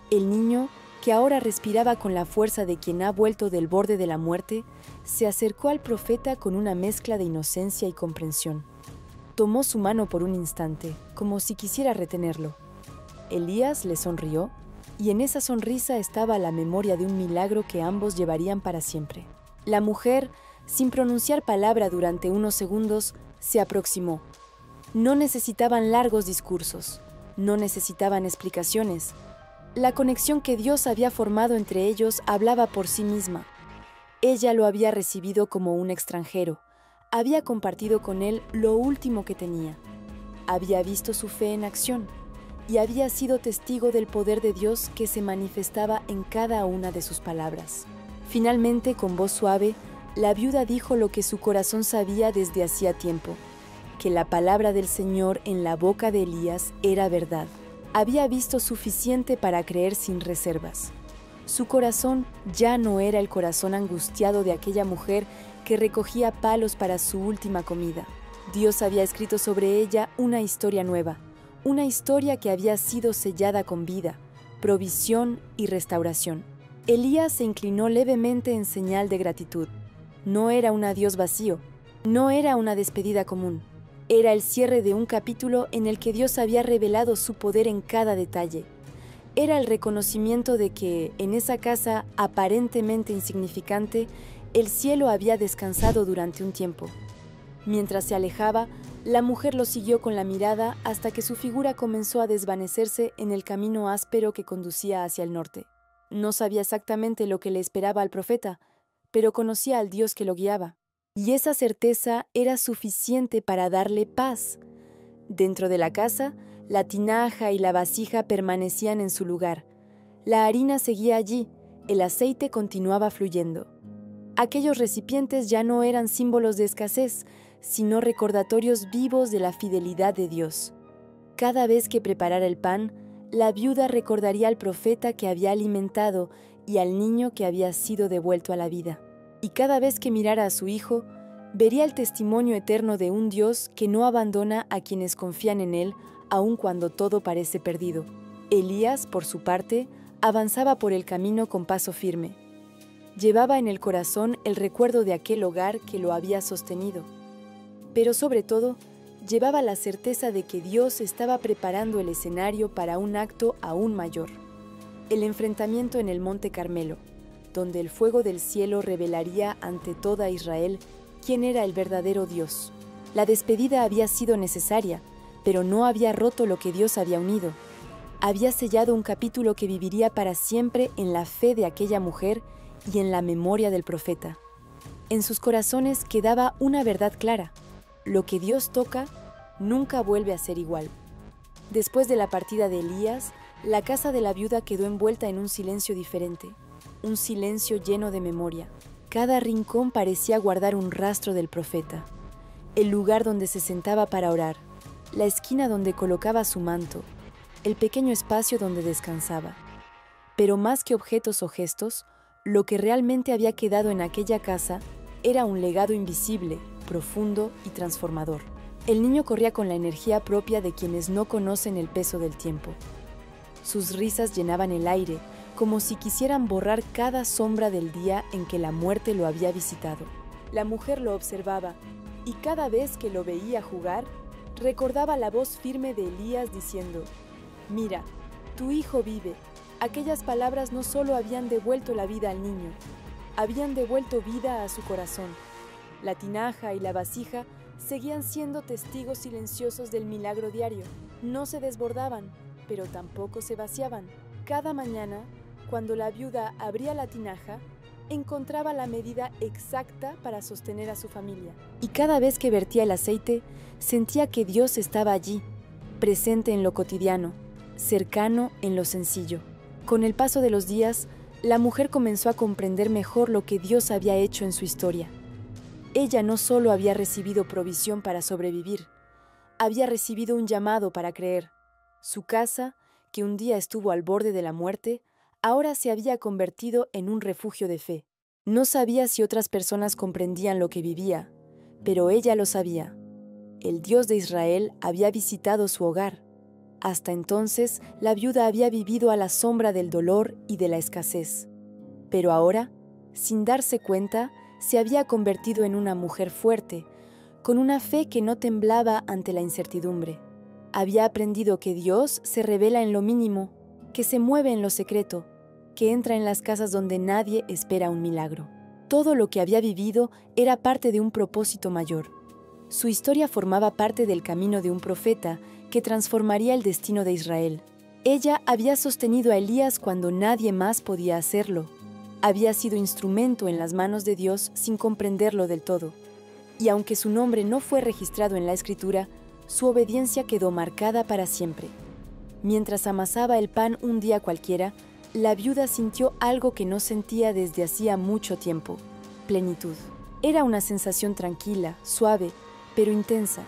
El niño, que ahora respiraba con la fuerza de quien ha vuelto del borde de la muerte, se acercó al profeta con una mezcla de inocencia y comprensión. Tomó su mano por un instante, como si quisiera retenerlo. Elías le sonrió, y en esa sonrisa estaba la memoria de un milagro que ambos llevarían para siempre. La mujer, sin pronunciar palabra durante unos segundos, se aproximó. No necesitaban largos discursos, no necesitaban explicaciones. La conexión que Dios había formado entre ellos hablaba por sí misma. Ella lo había recibido como un extranjero, había compartido con él lo último que tenía. Había visto su fe en acción y había sido testigo del poder de Dios que se manifestaba en cada una de sus palabras. Finalmente, con voz suave, la viuda dijo lo que su corazón sabía desde hacía tiempo, que la palabra del Señor en la boca de Elías era verdad. Había visto suficiente para creer sin reservas. Su corazón ya no era el corazón angustiado de aquella mujer que recogía palos para su última comida. Dios había escrito sobre ella una historia nueva, una historia que había sido sellada con vida, provisión y restauración. Elías se inclinó levemente en señal de gratitud. No era un adiós vacío, no era una despedida común. Era el cierre de un capítulo en el que Dios había revelado su poder en cada detalle. Era el reconocimiento de que, en esa casa aparentemente insignificante, El cielo había descansado durante un tiempo. Mientras se alejaba, la mujer lo siguió con la mirada hasta que su figura comenzó a desvanecerse en el camino áspero que conducía hacia el norte. No sabía exactamente lo que le esperaba al profeta, pero conocía al Dios que lo guiaba. Y esa certeza era suficiente para darle paz. Dentro de la casa, la tinaja y la vasija permanecían en su lugar. La harina seguía allí, el aceite continuaba fluyendo. Aquellos recipientes ya no eran símbolos de escasez, sino recordatorios vivos de la fidelidad de Dios. Cada vez que preparara el pan, la viuda recordaría al profeta que había alimentado y al niño que había sido devuelto a la vida. Y cada vez que mirara a su hijo, vería el testimonio eterno de un Dios que no abandona a quienes confían en Él, aun cuando todo parece perdido. Elías, por su parte, avanzaba por el camino con paso firme. Llevaba en el corazón el recuerdo de aquel hogar que lo había sostenido. Pero sobre todo, llevaba la certeza de que Dios estaba preparando el escenario para un acto aún mayor. El enfrentamiento en el Monte Carmelo, donde el fuego del cielo revelaría ante toda Israel quién era el verdadero Dios. La despedida había sido necesaria, pero no había roto lo que Dios había unido. Había sellado un capítulo que viviría para siempre en la fe de aquella mujer y en la memoria del profeta. En sus corazones quedaba una verdad clara: lo que Dios toca nunca vuelve a ser igual. Después de la partida de Elías, la casa de la viuda quedó envuelta en un silencio diferente, un silencio lleno de memoria. Cada rincón parecía guardar un rastro del profeta. El lugar donde se sentaba para orar, la esquina donde colocaba su manto, el pequeño espacio donde descansaba. Pero más que objetos o gestos, lo que realmente había quedado en aquella casa era un legado invisible, profundo y transformador. El niño corría con la energía propia de quienes no conocen el peso del tiempo. Sus risas llenaban el aire, como si quisieran borrar cada sombra del día en que la muerte lo había visitado. La mujer lo observaba, y cada vez que lo veía jugar, recordaba la voz firme de Elías diciendo: «Mira, tu hijo vive». Aquellas palabras no solo habían devuelto la vida al niño, habían devuelto vida a su corazón. La tinaja y la vasija seguían siendo testigos silenciosos del milagro diario. No se desbordaban, pero tampoco se vaciaban. Cada mañana, cuando la viuda abría la tinaja, encontraba la medida exacta para sostener a su familia. Y cada vez que vertía el aceite, sentía que Dios estaba allí, presente en lo cotidiano, cercano en lo sencillo. Con el paso de los días, la mujer comenzó a comprender mejor lo que Dios había hecho en su historia. Ella no solo había recibido provisión para sobrevivir, había recibido un llamado para creer. Su casa, que un día estuvo al borde de la muerte, ahora se había convertido en un refugio de fe. No sabía si otras personas comprendían lo que vivía, pero ella lo sabía. El Dios de Israel había visitado su hogar. Hasta entonces, la viuda había vivido a la sombra del dolor y de la escasez. Pero ahora, sin darse cuenta, se había convertido en una mujer fuerte, con una fe que no temblaba ante la incertidumbre. Había aprendido que Dios se revela en lo mínimo, que se mueve en lo secreto, que entra en las casas donde nadie espera un milagro. Todo lo que había vivido era parte de un propósito mayor. Su historia formaba parte del camino de un profeta que transformaría el destino de Israel. Ella había sostenido a Elías cuando nadie más podía hacerlo. Había sido instrumento en las manos de Dios sin comprenderlo del todo. Y aunque su nombre no fue registrado en la Escritura, su obediencia quedó marcada para siempre. Mientras amasaba el pan un día cualquiera, la viuda sintió algo que no sentía desde hacía mucho tiempo: plenitud. Era una sensación tranquila, suave, pero intensa.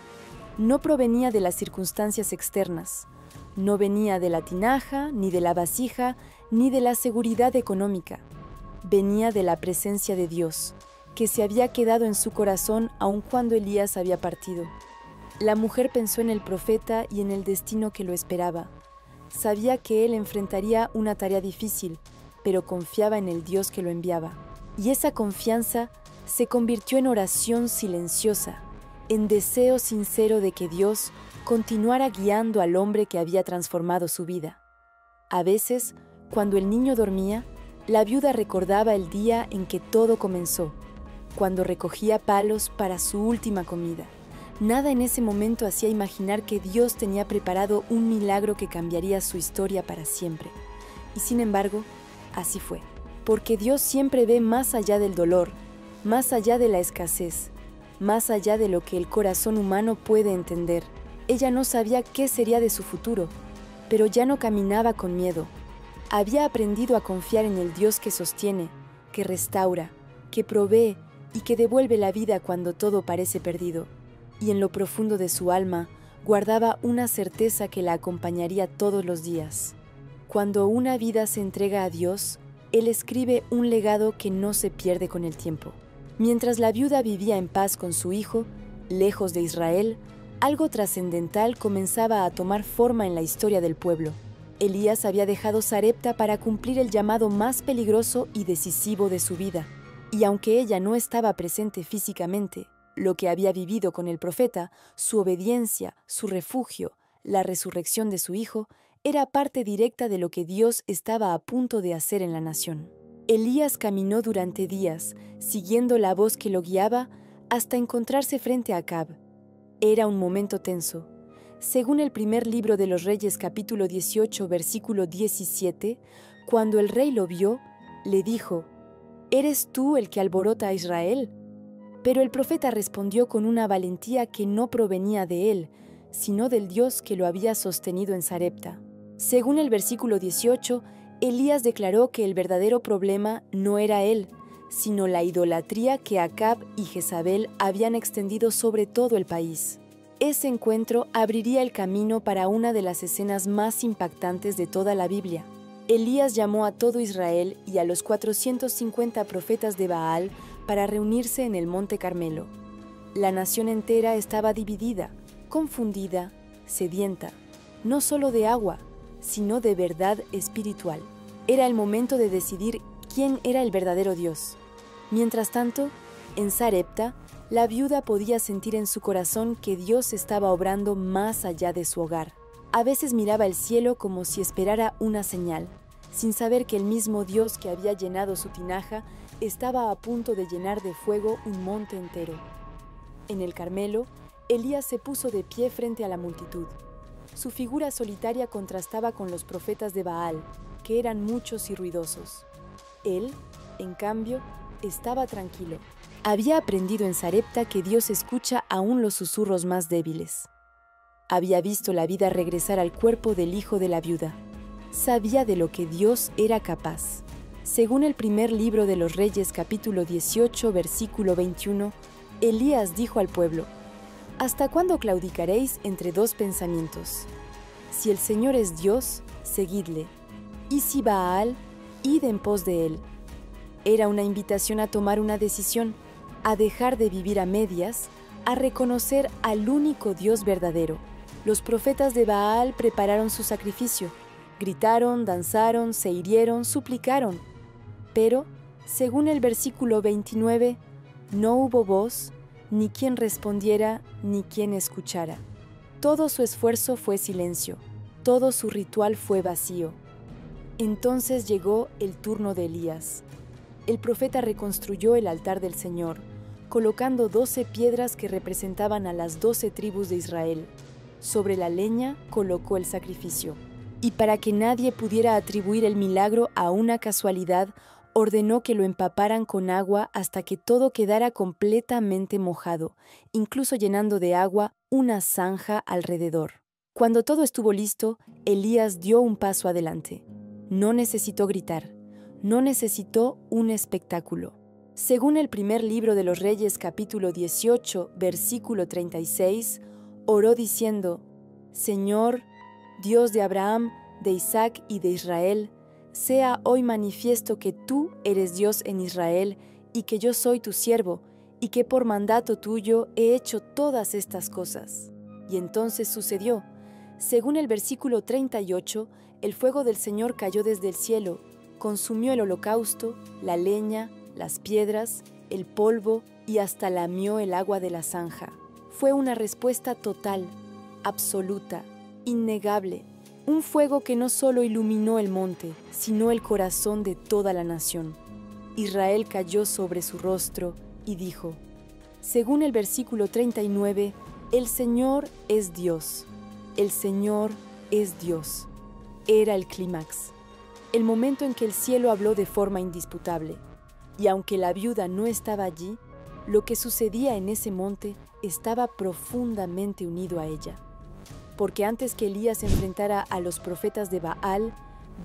No provenía de las circunstancias externas. No venía de la tinaja, ni de la vasija, ni de la seguridad económica. Venía de la presencia de Dios, que se había quedado en su corazón aun cuando Elías había partido. La mujer pensó en el profeta y en el destino que lo esperaba. Sabía que él enfrentaría una tarea difícil, pero confiaba en el Dios que lo enviaba. Y esa confianza se convirtió en oración silenciosa, en deseo sincero de que Dios continuara guiando al hombre que había transformado su vida. A veces, cuando el niño dormía, la viuda recordaba el día en que todo comenzó. cuando recogía palos para su última comida. Nada en ese momento hacía imaginar que Dios tenía preparado un milagro que cambiaría su historia para siempre. Y sin embargo, así fue. Porque Dios siempre ve más allá del dolor, más allá de la escasez, más allá de lo que el corazón humano puede entender. Ella no sabía qué sería de su futuro, pero ya no caminaba con miedo. Había aprendido a confiar en el Dios que sostiene, que restaura, que provee y que devuelve la vida cuando todo parece perdido. Y en lo profundo de su alma guardaba una certeza que la acompañaría todos los días. Cuando una vida se entrega a Dios, Él escribe un legado que no se pierde con el tiempo. Mientras la viuda vivía en paz con su hijo, lejos de Israel, algo trascendental comenzaba a tomar forma en la historia del pueblo. Elías había dejado Sarepta para cumplir el llamado más peligroso y decisivo de su vida. Y aunque ella no estaba presente físicamente, lo que había vivido con el profeta, su obediencia, su refugio, la resurrección de su hijo, era parte directa de lo que Dios estaba a punto de hacer en la nación. Elías caminó durante días, siguiendo la voz que lo guiaba, hasta encontrarse frente a Acab. Era un momento tenso. Según el primer libro de los Reyes, capítulo 18, versículo 17, cuando el rey lo vio, le dijo: ¿Eres tú el que alborota a Israel? Pero el profeta respondió con una valentía que no provenía de él, sino del Dios que lo había sostenido en Sarepta. Según el versículo 18, Elías declaró que el verdadero problema no era él, sino la idolatría que Acab y Jezabel habían extendido sobre todo el país. Ese encuentro abriría el camino para una de las escenas más impactantes de toda la Biblia. Elías llamó a todo Israel y a los 450 profetas de Baal para reunirse en el Monte Carmelo. La nación entera estaba dividida, confundida, sedienta, no solo de agua, sino de verdad espiritual. Era el momento de decidir quién era el verdadero Dios. Mientras tanto, en Sarepta, la viuda podía sentir en su corazón que Dios estaba obrando más allá de su hogar. A veces miraba el cielo como si esperara una señal, sin saber que el mismo Dios que había llenado su tinaja estaba a punto de llenar de fuego un monte entero. En el Carmelo, Elías se puso de pie frente a la multitud. Su figura solitaria contrastaba con los profetas de Baal, que eran muchos y ruidosos. Él, en cambio, estaba tranquilo. Había aprendido en Sarepta que Dios escucha aún los susurros más débiles. Había visto la vida regresar al cuerpo del hijo de la viuda. Sabía de lo que Dios era capaz. Según el primer libro de los Reyes, capítulo 18, versículo 21, Elías dijo al pueblo: ¿Hasta cuándo claudicaréis entre dos pensamientos? Si el Señor es Dios, seguidle, y si Baal, id en pos de él. Era una invitación a tomar una decisión, a dejar de vivir a medias, a reconocer al único Dios verdadero. Los profetas de Baal prepararon su sacrificio, gritaron, danzaron, se hirieron, suplicaron. Pero, según el versículo 29, no hubo voz, ni quien respondiera, ni quien escuchara. Todo su esfuerzo fue silencio, todo su ritual fue vacío. Entonces llegó el turno de Elías. El profeta reconstruyó el altar del Señor, colocando 12 piedras que representaban a las 12 tribus de Israel. Sobre la leña colocó el sacrificio. Y para que nadie pudiera atribuir el milagro a una casualidad, ordenó que lo empaparan con agua hasta que todo quedara completamente mojado, incluso llenando de agua una zanja alrededor. Cuando todo estuvo listo, Elías dio un paso adelante. No necesitó gritar, no necesitó un espectáculo. Según el primer libro de los Reyes, capítulo 18, versículo 36, oró diciendo: Señor, Dios de Abraham, de Isaac y de Israel, sea hoy manifiesto que tú eres Dios en Israel y que yo soy tu siervo y que por mandato tuyo he hecho todas estas cosas. Y entonces sucedió. Según el versículo 38, el fuego del Señor cayó desde el cielo, consumió el holocausto, la leña, las piedras, el polvo y hasta lamió el agua de la zanja. Fue una respuesta total, absoluta, innegable. Un fuego que no solo iluminó el monte, sino el corazón de toda la nación. Israel cayó sobre su rostro y dijo: según el versículo 39, el Señor es Dios. El Señor es Dios. Era el clímax, el momento en que el cielo habló de forma indisputable. Y aunque la viuda no estaba allí, lo que sucedía en ese monte estaba profundamente unido a ella. Porque antes que Elías enfrentara a los profetas de Baal,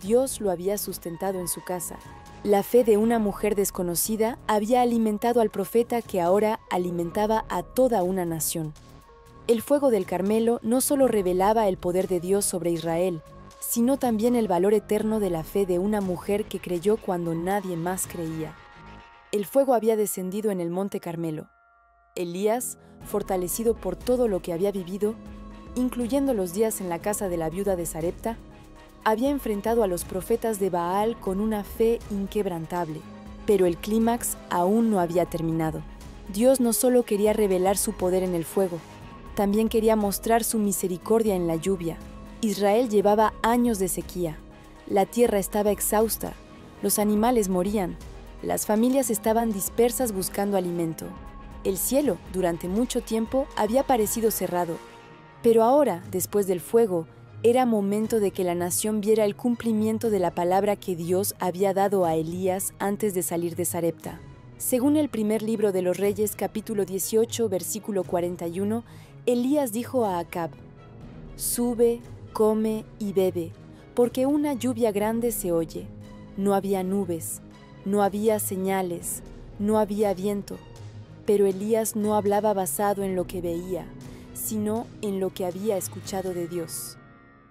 Dios lo había sustentado en su casa. La fe de una mujer desconocida había alimentado al profeta, que ahora alimentaba a toda una nación. El fuego del Carmelo no solo revelaba el poder de Dios sobre Israel, sino también el valor eterno de la fe de una mujer que creyó cuando nadie más creía. El fuego había descendido en el monte Carmelo. Elías, fortalecido por todo lo que había vivido, incluyendo los días en la casa de la viuda de Sarepta, había enfrentado a los profetas de Baal con una fe inquebrantable. Pero el clímax aún no había terminado. Dios no solo quería revelar su poder en el fuego, también quería mostrar su misericordia en la lluvia. Israel llevaba años de sequía. La tierra estaba exhausta, los animales morían, las familias estaban dispersas buscando alimento. El cielo, durante mucho tiempo, había parecido cerrado. Pero ahora, después del fuego, era momento de que la nación viera el cumplimiento de la palabra que Dios había dado a Elías antes de salir de Sarepta. Según el primer libro de los Reyes, capítulo 18, versículo 41, Elías dijo a Acab: sube, come y bebe, porque una lluvia grande se oye. No había nubes, no había señales, no había viento. Pero Elías no hablaba basado en lo que veía, sino en lo que había escuchado de Dios.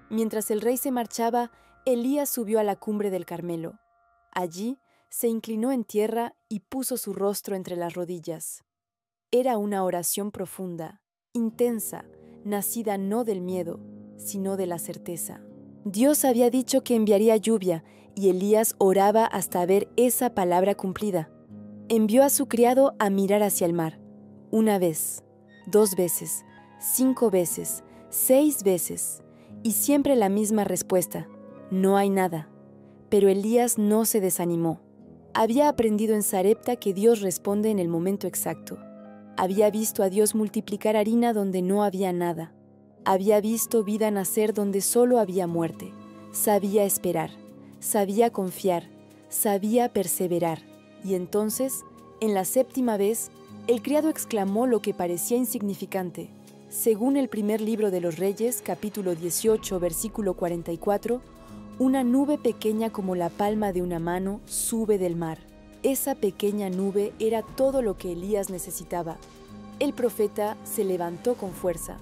Mientras el rey se marchaba, Elías subió a la cumbre del Carmelo. Allí se inclinó en tierra y puso su rostro entre las rodillas. Era una oración profunda, intensa, nacida no del miedo, sino de la certeza. Dios había dicho que enviaría lluvia, y Elías oraba hasta ver esa palabra cumplida. Envió a su criado a mirar hacia el mar. 1 vez, 2 veces, 5 veces, 6 veces, y siempre la misma respuesta: no hay nada. Pero Elías no se desanimó. Había aprendido en Sarepta que Dios responde en el momento exacto. Había visto a Dios multiplicar harina donde no había nada. Había visto vida nacer donde solo había muerte. Sabía esperar, sabía confiar, sabía perseverar. Y entonces, en la 7ª vez, el criado exclamó lo que parecía insignificante. Según el primer libro de los Reyes, capítulo 18, versículo 44, una nube pequeña como la palma de una mano sube del mar. Esa pequeña nube era todo lo que Elías necesitaba. El profeta se levantó con fuerza.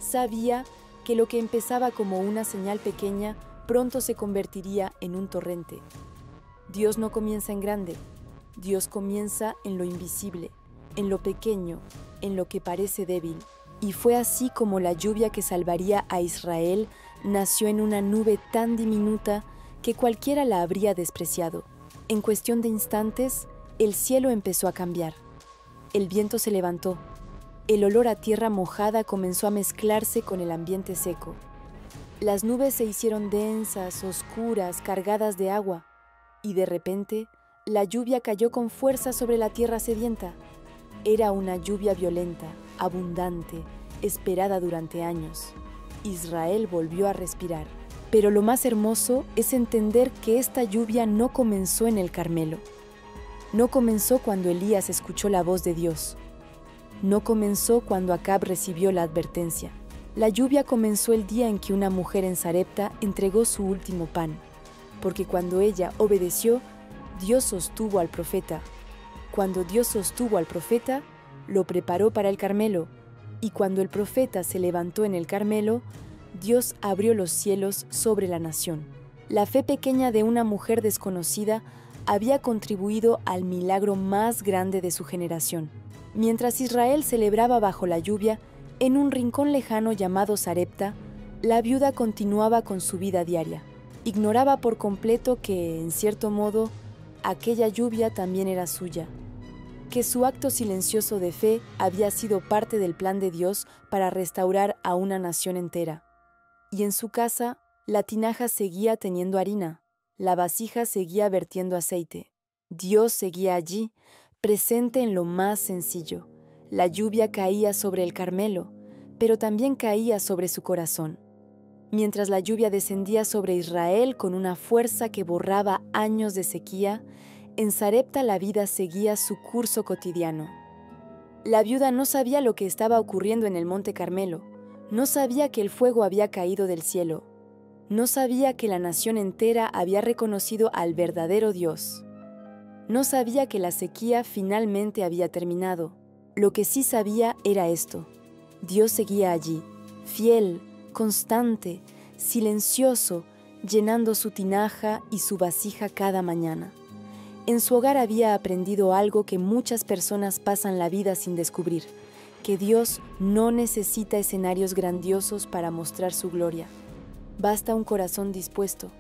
Sabía que lo que empezaba como una señal pequeña pronto se convertiría en un torrente. Dios no comienza en grande. Dios comienza en lo invisible, en lo pequeño, en lo que parece débil. Y fue así como la lluvia que salvaría a Israel nació en una nube tan diminuta que cualquiera la habría despreciado. En cuestión de instantes, el cielo empezó a cambiar. El viento se levantó. El olor a tierra mojada comenzó a mezclarse con el ambiente seco. Las nubes se hicieron densas, oscuras, cargadas de agua. Y de repente, la lluvia cayó con fuerza sobre la tierra sedienta. Era una lluvia violenta, abundante, esperada durante años. Israel volvió a respirar. Pero lo más hermoso es entender que esta lluvia no comenzó en el Carmelo. No comenzó cuando Elías escuchó la voz de Dios. No comenzó cuando Acab recibió la advertencia. La lluvia comenzó el día en que una mujer en Sarepta entregó su último pan. Porque cuando ella obedeció, Dios sostuvo al profeta. Cuando Dios sostuvo al profeta, lo preparó para el Carmelo. Y cuando el profeta se levantó en el Carmelo, Dios abrió los cielos sobre la nación. La fe pequeña de una mujer desconocida había contribuido al milagro más grande de su generación. Mientras Israel celebraba bajo la lluvia, en un rincón lejano llamado Sarepta, la viuda continuaba con su vida diaria. Ignoraba por completo que, en cierto modo, aquella lluvia también era suya, que su acto silencioso de fe había sido parte del plan de Dios para restaurar a una nación entera. Y en su casa, la tinaja seguía teniendo harina, la vasija seguía vertiendo aceite. Dios seguía allí, presente en lo más sencillo. La lluvia caía sobre el Carmelo, pero también caía sobre su corazón. Mientras la lluvia descendía sobre Israel con una fuerza que borraba años de sequía, en Sarepta la vida seguía su curso cotidiano. La viuda no sabía lo que estaba ocurriendo en el Monte Carmelo, no sabía que el fuego había caído del cielo, no sabía que la nación entera había reconocido al verdadero Dios. No sabía que la sequía finalmente había terminado. Lo que sí sabía era esto: Dios seguía allí, fiel, constante, silencioso, llenando su tinaja y su vasija cada mañana. En su hogar había aprendido algo que muchas personas pasan la vida sin descubrir: que Dios no necesita escenarios grandiosos para mostrar su gloria. Basta un corazón dispuesto.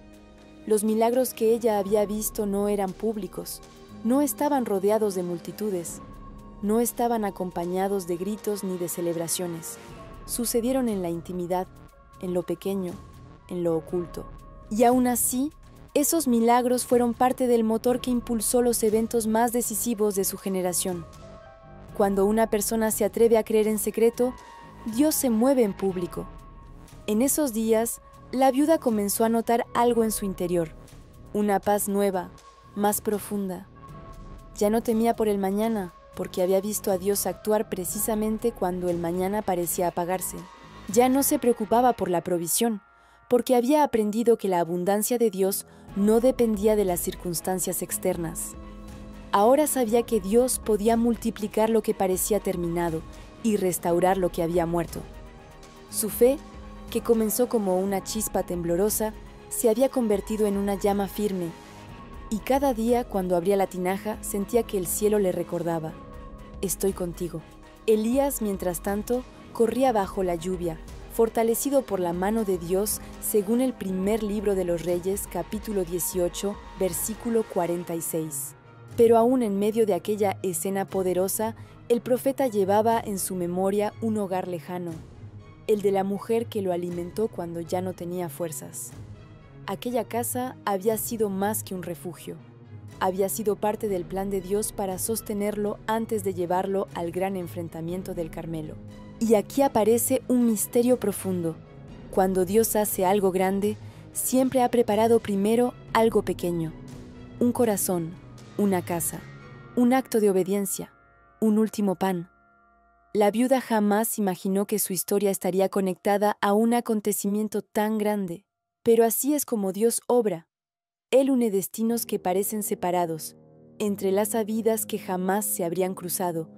Los milagros que ella había visto no eran públicos, no estaban rodeados de multitudes, no estaban acompañados de gritos ni de celebraciones. Sucedieron en la intimidad, en lo pequeño, en lo oculto. Y aún así, esos milagros fueron parte del motor que impulsó los eventos más decisivos de su generación. Cuando una persona se atreve a creer en secreto, Dios se mueve en público. En esos días, la viuda comenzó a notar algo en su interior, una paz nueva, más profunda. Ya no temía por el mañana, porque había visto a Dios actuar precisamente cuando el mañana parecía apagarse. Ya no se preocupaba por la provisión, porque había aprendido que la abundancia de Dios no dependía de las circunstancias externas. Ahora sabía que Dios podía multiplicar lo que parecía terminado y restaurar lo que había muerto. Su fe, que comenzó como una chispa temblorosa, se había convertido en una llama firme, y cada día cuando abría la tinaja sentía que el cielo le recordaba: estoy contigo. Elías, mientras tanto, corría bajo la lluvia, fortalecido por la mano de Dios, según el primer libro de los Reyes, capítulo 18, versículo 46. Pero aún en medio de aquella escena poderosa, el profeta llevaba en su memoria un hogar lejano, el de la mujer que lo alimentó cuando ya no tenía fuerzas. Aquella casa había sido más que un refugio. Había sido parte del plan de Dios para sostenerlo antes de llevarlo al gran enfrentamiento del Carmelo. Y aquí aparece un misterio profundo. Cuando Dios hace algo grande, siempre ha preparado primero algo pequeño: un corazón, una casa, un acto de obediencia, un último pan. La viuda jamás imaginó que su historia estaría conectada a un acontecimiento tan grande, pero así es como Dios obra. Él une destinos que parecen separados, entrelaza vidas que jamás se habrían cruzado,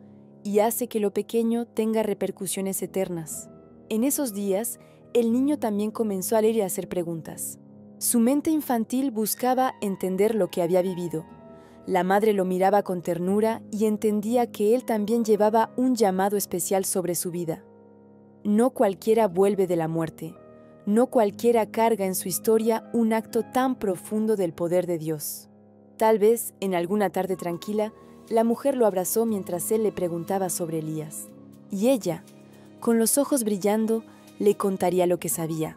y hace que lo pequeño tenga repercusiones eternas. En esos días, el niño también comenzó a leer y a hacer preguntas. Su mente infantil buscaba entender lo que había vivido. La madre lo miraba con ternura y entendía que él también llevaba un llamado especial sobre su vida. No cualquiera vuelve de la muerte. No cualquiera carga en su historia un acto tan profundo del poder de Dios. Tal vez, en alguna tarde tranquila, la mujer lo abrazó mientras él le preguntaba sobre Elías. Y ella, con los ojos brillando, le contaría lo que sabía: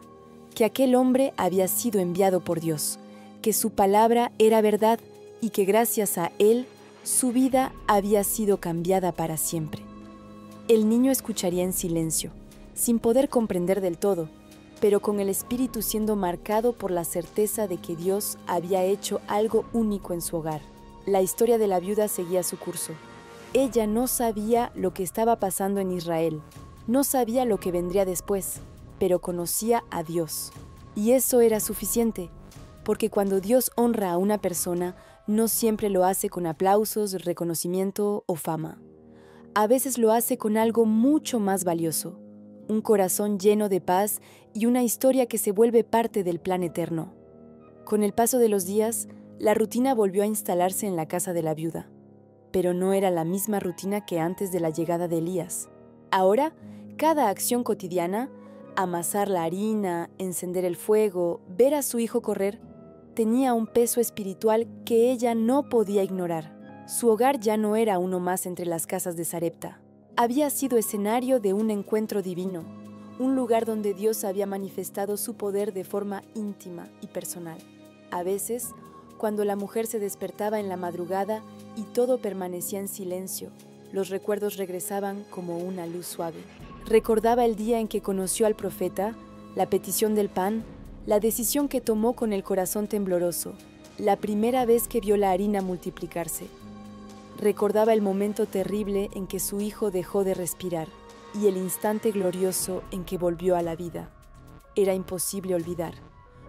que aquel hombre había sido enviado por Dios, que su palabra era verdad y que gracias a él, su vida había sido cambiada para siempre. El niño escucharía en silencio, sin poder comprender del todo, pero con el espíritu siendo marcado por la certeza de que Dios había hecho algo único en su hogar. La historia de la viuda seguía su curso. Ella no sabía lo que estaba pasando en Israel, no sabía lo que vendría después, pero conocía a Dios. Y eso era suficiente, porque cuando Dios honra a una persona, no siempre lo hace con aplausos, reconocimiento o fama. A veces lo hace con algo mucho más valioso: un corazón lleno de paz y una historia que se vuelve parte del plan eterno. Con el paso de los días, la rutina volvió a instalarse en la casa de la viuda, pero no era la misma rutina que antes de la llegada de Elías. Ahora, cada acción cotidiana, amasar la harina, encender el fuego, ver a su hijo correr, tenía un peso espiritual que ella no podía ignorar. Su hogar ya no era uno más entre las casas de Sarepta. Había sido escenario de un encuentro divino, un lugar donde Dios había manifestado su poder de forma íntima y personal. A veces, cuando la mujer se despertaba en la madrugada y todo permanecía en silencio, los recuerdos regresaban como una luz suave. Recordaba el día en que conoció al profeta, la petición del pan, la decisión que tomó con el corazón tembloroso, la primera vez que vio la harina multiplicarse. Recordaba el momento terrible en que su hijo dejó de respirar y el instante glorioso en que volvió a la vida. Era imposible olvidar.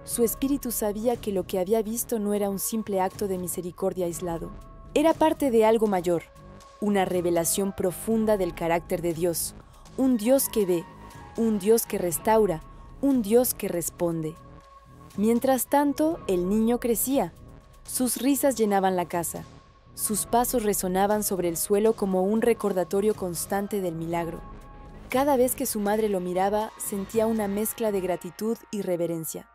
Su espíritu sabía que lo que había visto no era un simple acto de misericordia aislado. Era parte de algo mayor, una revelación profunda del carácter de Dios, un Dios que ve, un Dios que restaura, un Dios que responde. Mientras tanto, el niño crecía. Sus risas llenaban la casa. Sus pasos resonaban sobre el suelo como un recordatorio constante del milagro. Cada vez que su madre lo miraba, sentía una mezcla de gratitud y reverencia.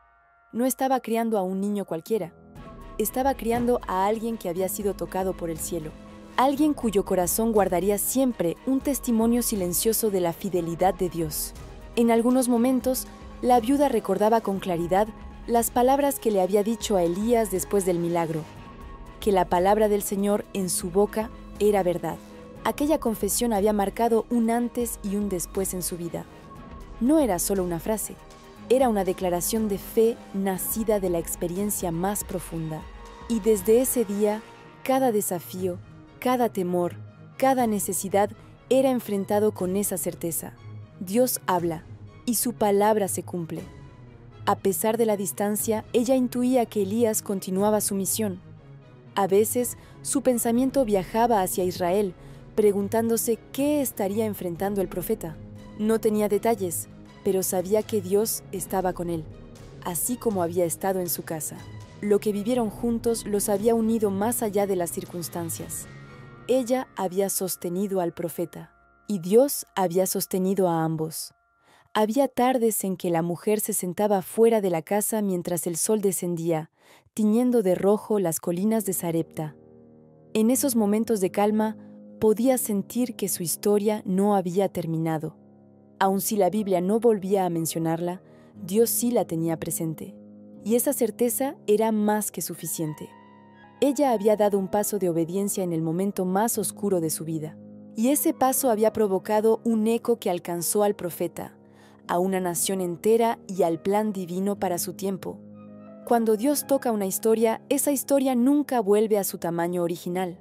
No estaba criando a un niño cualquiera. Estaba criando a alguien que había sido tocado por el cielo. Alguien cuyo corazón guardaría siempre un testimonio silencioso de la fidelidad de Dios. En algunos momentos, la viuda recordaba con claridad las palabras que le había dicho a Elías después del milagro, que la palabra del Señor en su boca era verdad. Aquella confesión había marcado un antes y un después en su vida. No era solo una frase, era una declaración de fe nacida de la experiencia más profunda. Y desde ese día, cada desafío, cada temor, cada necesidad era enfrentado con esa certeza. Dios habla y su palabra se cumple. A pesar de la distancia, ella intuía que Elías continuaba su misión. A veces, su pensamiento viajaba hacia Israel, preguntándose qué estaría enfrentando el profeta. No tenía detalles, pero sabía que Dios estaba con él, así como había estado en su casa. Lo que vivieron juntos los había unido más allá de las circunstancias. Ella había sostenido al profeta, y Dios había sostenido a ambos. Había tardes en que la mujer se sentaba fuera de la casa mientras el sol descendía, tiñendo de rojo las colinas de Sarepta. En esos momentos de calma, podía sentir que su historia no había terminado. Aun si la Biblia no volvía a mencionarla, Dios sí la tenía presente. Y esa certeza era más que suficiente. Ella había dado un paso de obediencia en el momento más oscuro de su vida. Y ese paso había provocado un eco que alcanzó al profeta, a una nación entera y al plan divino para su tiempo. Cuando Dios toca una historia, esa historia nunca vuelve a su tamaño original.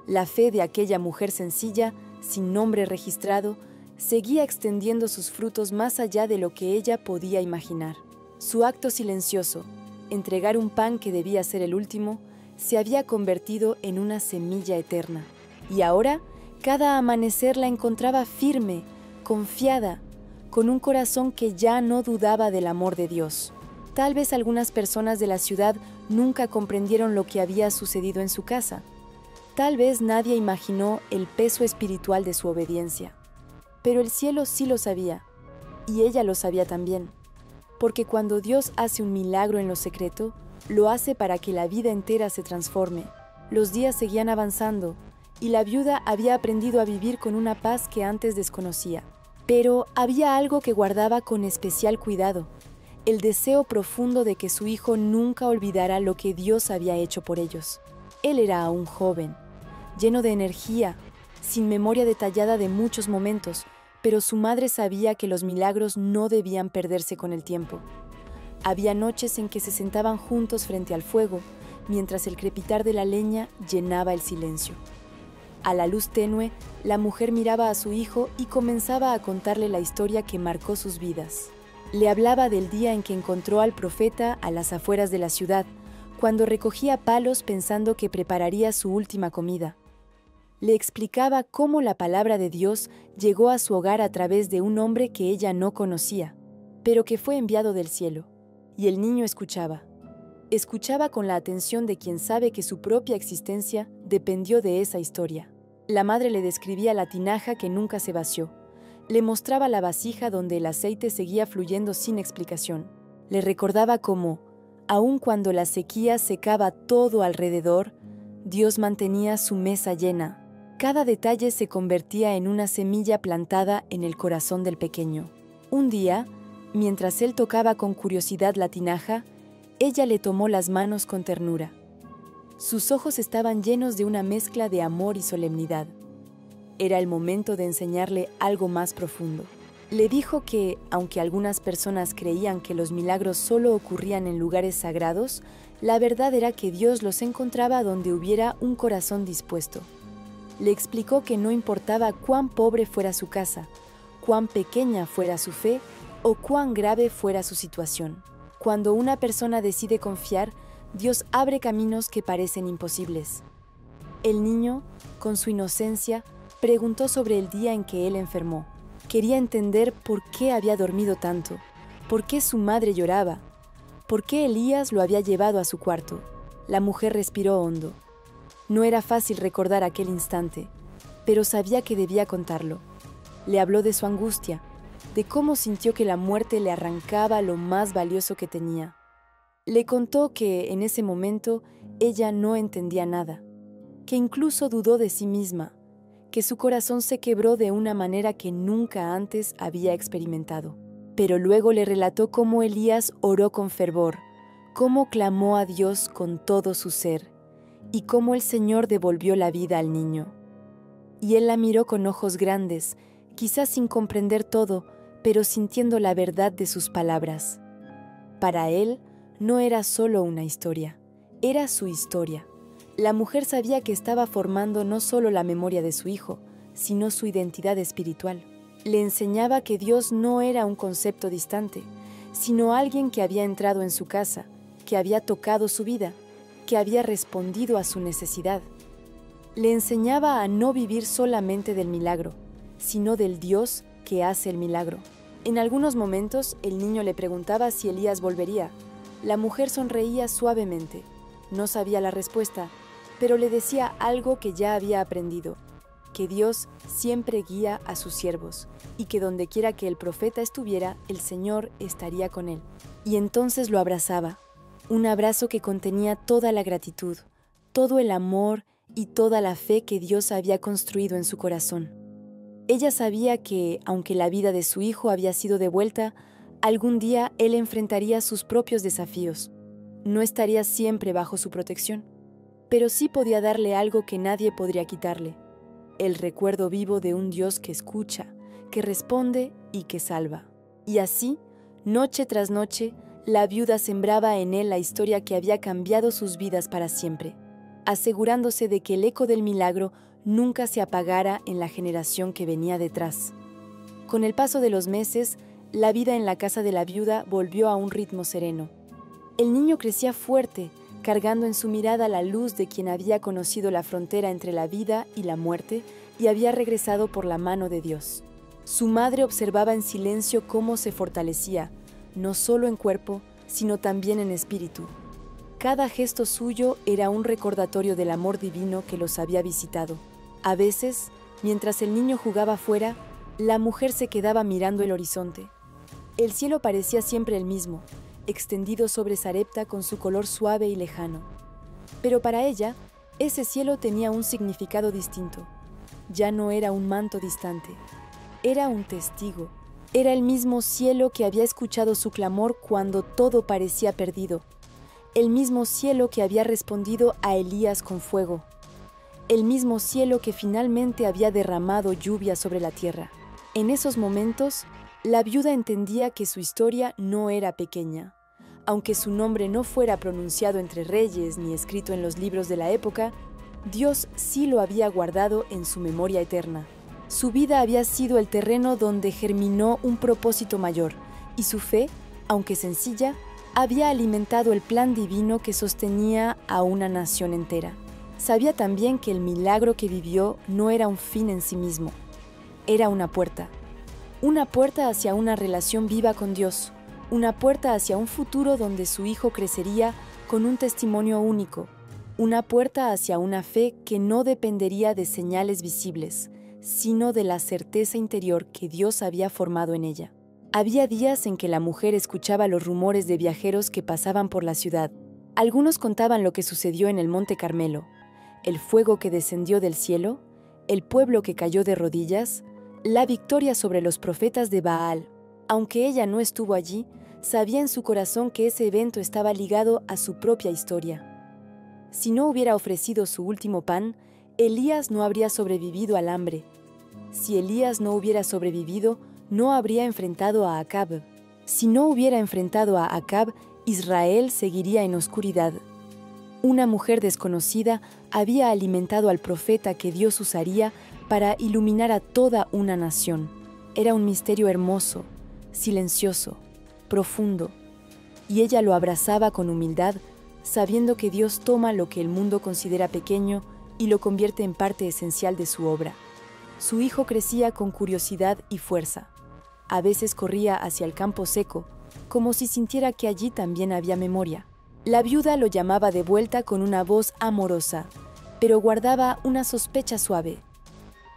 La fe de aquella mujer sencilla, sin nombre registrado, seguía extendiendo sus frutos más allá de lo que ella podía imaginar. Su acto silencioso, entregar un pan que debía ser el último, se había convertido en una semilla eterna. Y ahora, cada amanecer la encontraba firme, confiada, con un corazón que ya no dudaba del amor de Dios. Tal vez algunas personas de la ciudad nunca comprendieron lo que había sucedido en su casa. Tal vez nadie imaginó el peso espiritual de su obediencia. Pero el cielo sí lo sabía, y ella lo sabía también, porque cuando Dios hace un milagro en lo secreto, lo hace para que la vida entera se transforme. Los días seguían avanzando, y la viuda había aprendido a vivir con una paz que antes desconocía. Pero había algo que guardaba con especial cuidado, el deseo profundo de que su hijo nunca olvidara lo que Dios había hecho por ellos. Él era aún joven, lleno de energía, sin memoria detallada de muchos momentos, pero su madre sabía que los milagros no debían perderse con el tiempo. Había noches en que se sentaban juntos frente al fuego, mientras el crepitar de la leña llenaba el silencio. A la luz tenue, la mujer miraba a su hijo y comenzaba a contarle la historia que marcó sus vidas. Le hablaba del día en que encontró al profeta a las afueras de la ciudad, cuando recogía palos pensando que prepararía su última comida. Le explicaba cómo la palabra de Dios llegó a su hogar a través de un hombre que ella no conocía, pero que fue enviado del cielo. Y el niño escuchaba. Escuchaba con la atención de quien sabe que su propia existencia dependió de esa historia. La madre le describía la tinaja que nunca se vació. Le mostraba la vasija donde el aceite seguía fluyendo sin explicación. Le recordaba cómo, aun cuando la sequía secaba todo alrededor, Dios mantenía su mesa llena. Cada detalle se convertía en una semilla plantada en el corazón del pequeño. Un día, mientras él tocaba con curiosidad la tinaja, ella le tomó las manos con ternura. Sus ojos estaban llenos de una mezcla de amor y solemnidad. Era el momento de enseñarle algo más profundo. Le dijo que, aunque algunas personas creían que los milagros solo ocurrían en lugares sagrados, la verdad era que Dios los encontraba donde hubiera un corazón dispuesto. Le explicó que no importaba cuán pobre fuera su casa, cuán pequeña fuera su fe o cuán grave fuera su situación. Cuando una persona decide confiar, Dios abre caminos que parecen imposibles. El niño, con su inocencia, preguntó sobre el día en que él enfermó. Quería entender por qué había dormido tanto, por qué su madre lloraba, por qué Elías lo había llevado a su cuarto. La mujer respiró hondo. No era fácil recordar aquel instante, pero sabía que debía contarlo. Le habló de su angustia, de cómo sintió que la muerte le arrancaba lo más valioso que tenía. Le contó que, en ese momento, ella no entendía nada, que incluso dudó de sí misma, que su corazón se quebró de una manera que nunca antes había experimentado. Pero luego le relató cómo Elías oró con fervor, cómo clamó a Dios con todo su ser, y cómo el Señor devolvió la vida al niño. Y él la miró con ojos grandes, quizás sin comprender todo, pero sintiendo la verdad de sus palabras. Para él, no era solo una historia, era su historia. La mujer sabía que estaba formando no solo la memoria de su hijo, sino su identidad espiritual. Le enseñaba que Dios no era un concepto distante, sino alguien que había entrado en su casa, que había tocado su vida, que había respondido a su necesidad. Le enseñaba a no vivir solamente del milagro, sino del Dios que hace el milagro. En algunos momentos, el niño le preguntaba si Elías volvería. La mujer sonreía suavemente. No sabía la respuesta, pero le decía algo que ya había aprendido, que Dios siempre guía a sus siervos, y que donde quiera que el profeta estuviera, el Señor estaría con él. Y entonces lo abrazaba, un abrazo que contenía toda la gratitud, todo el amor y toda la fe que Dios había construido en su corazón. Ella sabía que, aunque la vida de su hijo había sido devuelta, algún día él enfrentaría sus propios desafíos. No estaría siempre bajo su protección, pero sí podía darle algo que nadie podría quitarle: el recuerdo vivo de un Dios que escucha, que responde y que salva. Y así, noche tras noche, la viuda sembraba en él la historia que había cambiado sus vidas para siempre, asegurándose de que el eco del milagro nunca se apagara en la generación que venía detrás. Con el paso de los meses, la vida en la casa de la viuda volvió a un ritmo sereno. El niño crecía fuerte, cargando en su mirada la luz de quien había conocido la frontera entre la vida y la muerte y había regresado por la mano de Dios. Su madre observaba en silencio cómo se fortalecía, no solo en cuerpo, sino también en espíritu. Cada gesto suyo era un recordatorio del amor divino que los había visitado. A veces, mientras el niño jugaba afuera, la mujer se quedaba mirando el horizonte. El cielo parecía siempre el mismo, extendido sobre Sarepta con su color suave y lejano. Pero para ella, ese cielo tenía un significado distinto. Ya no era un manto distante, era un testigo. Era el mismo cielo que había escuchado su clamor cuando todo parecía perdido. El mismo cielo que había respondido a Elías con fuego. El mismo cielo que finalmente había derramado lluvia sobre la tierra. En esos momentos, la viuda entendía que su historia no era pequeña. Aunque su nombre no fuera pronunciado entre reyes ni escrito en los libros de la época, Dios sí lo había guardado en su memoria eterna. Su vida había sido el terreno donde germinó un propósito mayor, y su fe, aunque sencilla, había alimentado el plan divino que sostenía a una nación entera. Sabía también que el milagro que vivió no era un fin en sí mismo, era una puerta hacia una relación viva con Dios, una puerta hacia un futuro donde su hijo crecería con un testimonio único, una puerta hacia una fe que no dependería de señales visibles, sino de la certeza interior que Dios había formado en ella. Había días en que la mujer escuchaba los rumores de viajeros que pasaban por la ciudad. Algunos contaban lo que sucedió en el Monte Carmelo, el fuego que descendió del cielo, el pueblo que cayó de rodillas, la victoria sobre los profetas de Baal. Aunque ella no estuvo allí, sabía en su corazón que ese evento estaba ligado a su propia historia. Si no hubiera ofrecido su último pan, Elías no habría sobrevivido al hambre. Si Elías no hubiera sobrevivido, no habría enfrentado a Acab. Si no hubiera enfrentado a Acab, Israel seguiría en oscuridad. Una mujer desconocida había alimentado al profeta que Dios usaría para iluminar a toda una nación. Era un misterio hermoso, silencioso, profundo, y ella lo abrazaba con humildad, sabiendo que Dios toma lo que el mundo considera pequeño y lo convierte en parte esencial de su obra. Su hijo crecía con curiosidad y fuerza. A veces corría hacia el campo seco, como si sintiera que allí también había memoria. La viuda lo llamaba de vuelta con una voz amorosa, pero guardaba una sospecha suave.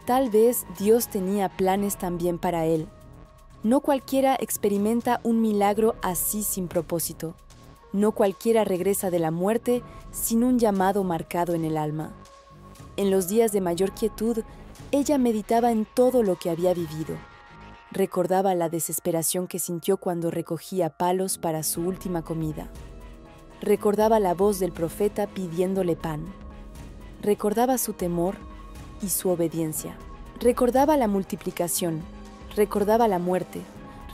Tal vez Dios tenía planes también para él. No cualquiera experimenta un milagro así sin propósito. No cualquiera regresa de la muerte sin un llamado marcado en el alma. En los días de mayor quietud, ella meditaba en todo lo que había vivido. Recordaba la desesperación que sintió cuando recogía palos para su última comida. Recordaba la voz del profeta pidiéndole pan. Recordaba su temor y su obediencia. Recordaba la multiplicación, recordaba la muerte,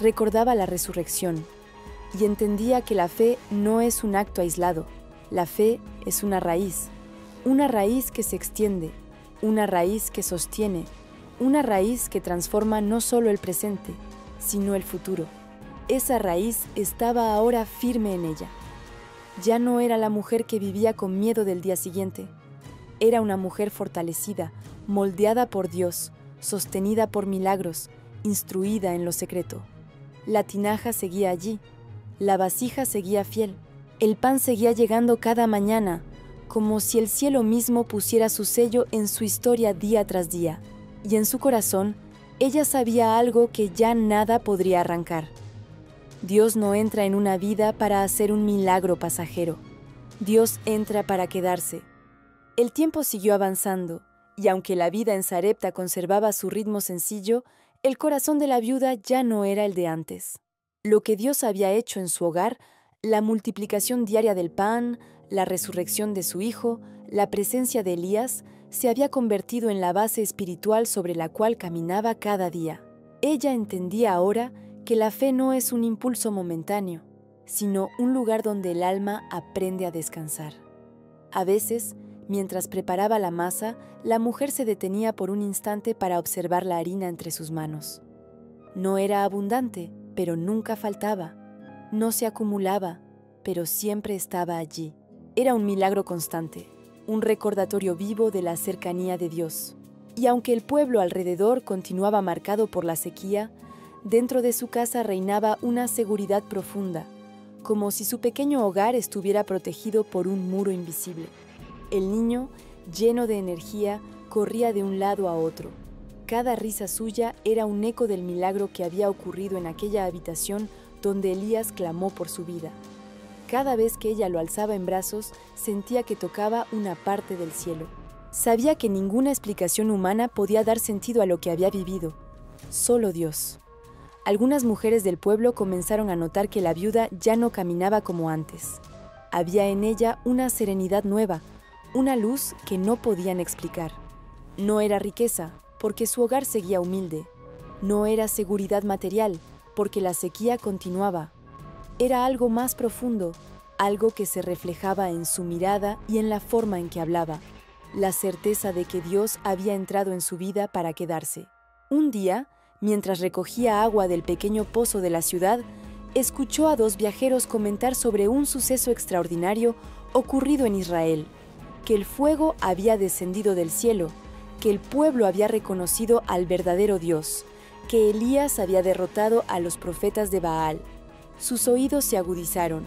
recordaba la resurrección, y entendía que la fe no es un acto aislado. La fe es una raíz que se extiende, una raíz que sostiene, una raíz que transforma no solo el presente, sino el futuro. Esa raíz estaba ahora firme en ella. Ya no era la mujer que vivía con miedo del día siguiente. Era una mujer fortalecida, moldeada por Dios, sostenida por milagros, instruida en lo secreto. La tinaja seguía allí, la vasija seguía fiel, el pan seguía llegando cada mañana, como si el cielo mismo pusiera su sello en su historia día tras día. Y en su corazón, ella sabía algo que ya nada podría arrancar. Dios no entra en una vida para hacer un milagro pasajero. Dios entra para quedarse. El tiempo siguió avanzando, y aunque la vida en Sarepta conservaba su ritmo sencillo, el corazón de la viuda ya no era el de antes. Lo que Dios había hecho en su hogar, la multiplicación diaria del pan, la resurrección de su hijo, la presencia de Elías, se había convertido en la base espiritual sobre la cual caminaba cada día. Ella entendía ahora que la fe no es un impulso momentáneo, sino un lugar donde el alma aprende a descansar. A veces, mientras preparaba la masa, la mujer se detenía por un instante para observar la harina entre sus manos. No era abundante, pero nunca faltaba. No se acumulaba, pero siempre estaba allí. Era un milagro constante, un recordatorio vivo de la cercanía de Dios. Y aunque el pueblo alrededor continuaba marcado por la sequía, dentro de su casa reinaba una seguridad profunda, como si su pequeño hogar estuviera protegido por un muro invisible. El niño, lleno de energía, corría de un lado a otro. Cada risa suya era un eco del milagro que había ocurrido en aquella habitación donde Elías clamó por su vida. Cada vez que ella lo alzaba en brazos, sentía que tocaba una parte del cielo. Sabía que ninguna explicación humana podía dar sentido a lo que había vivido. Solo Dios. Algunas mujeres del pueblo comenzaron a notar que la viuda ya no caminaba como antes. Había en ella una serenidad nueva, una luz que no podían explicar. No era riqueza, porque su hogar seguía humilde. No era seguridad material, porque la sequía continuaba. Era algo más profundo, algo que se reflejaba en su mirada y en la forma en que hablaba, la certeza de que Dios había entrado en su vida para quedarse. Un día, mientras recogía agua del pequeño pozo de la ciudad, escuchó a dos viajeros comentar sobre un suceso extraordinario ocurrido en Israel, que el fuego había descendido del cielo, que el pueblo había reconocido al verdadero Dios, que Elías había derrotado a los profetas de Baal. Sus oídos se agudizaron.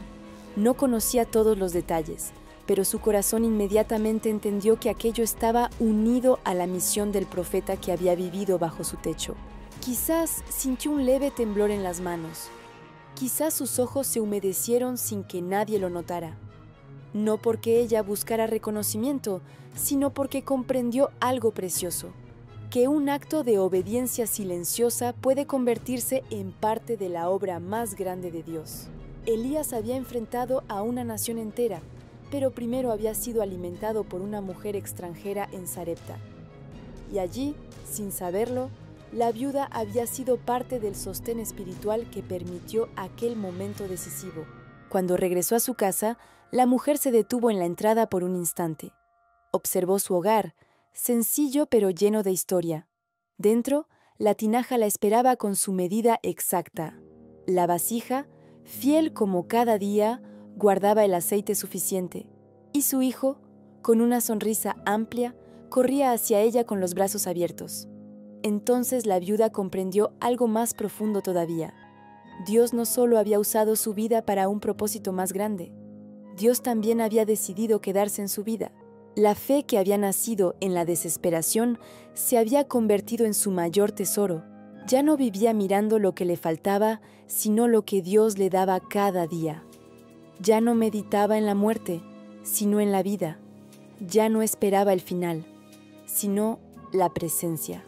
No conocía todos los detalles, pero su corazón inmediatamente entendió que aquello estaba unido a la misión del profeta que había vivido bajo su techo. Quizás sintió un leve temblor en las manos. Quizás sus ojos se humedecieron sin que nadie lo notara. No porque ella buscara reconocimiento, sino porque comprendió algo precioso, que un acto de obediencia silenciosa puede convertirse en parte de la obra más grande de Dios. Elías había enfrentado a una nación entera, pero primero había sido alimentado por una mujer extranjera en Sarepta. Y allí, sin saberlo, la viuda había sido parte del sostén espiritual que permitió aquel momento decisivo. Cuando regresó a su casa, la mujer se detuvo en la entrada por un instante. Observó su hogar, sencillo pero lleno de historia. Dentro, la tinaja la esperaba con su medida exacta. La vasija, fiel como cada día, guardaba el aceite suficiente. Y su hijo, con una sonrisa amplia, corría hacia ella con los brazos abiertos. Entonces la viuda comprendió algo más profundo todavía. Dios no solo había usado su vida para un propósito más grande. Dios también había decidido quedarse en su vida. La fe que había nacido en la desesperación se había convertido en su mayor tesoro. Ya no vivía mirando lo que le faltaba, sino lo que Dios le daba cada día. Ya no meditaba en la muerte, sino en la vida. Ya no esperaba el final, sino la presencia.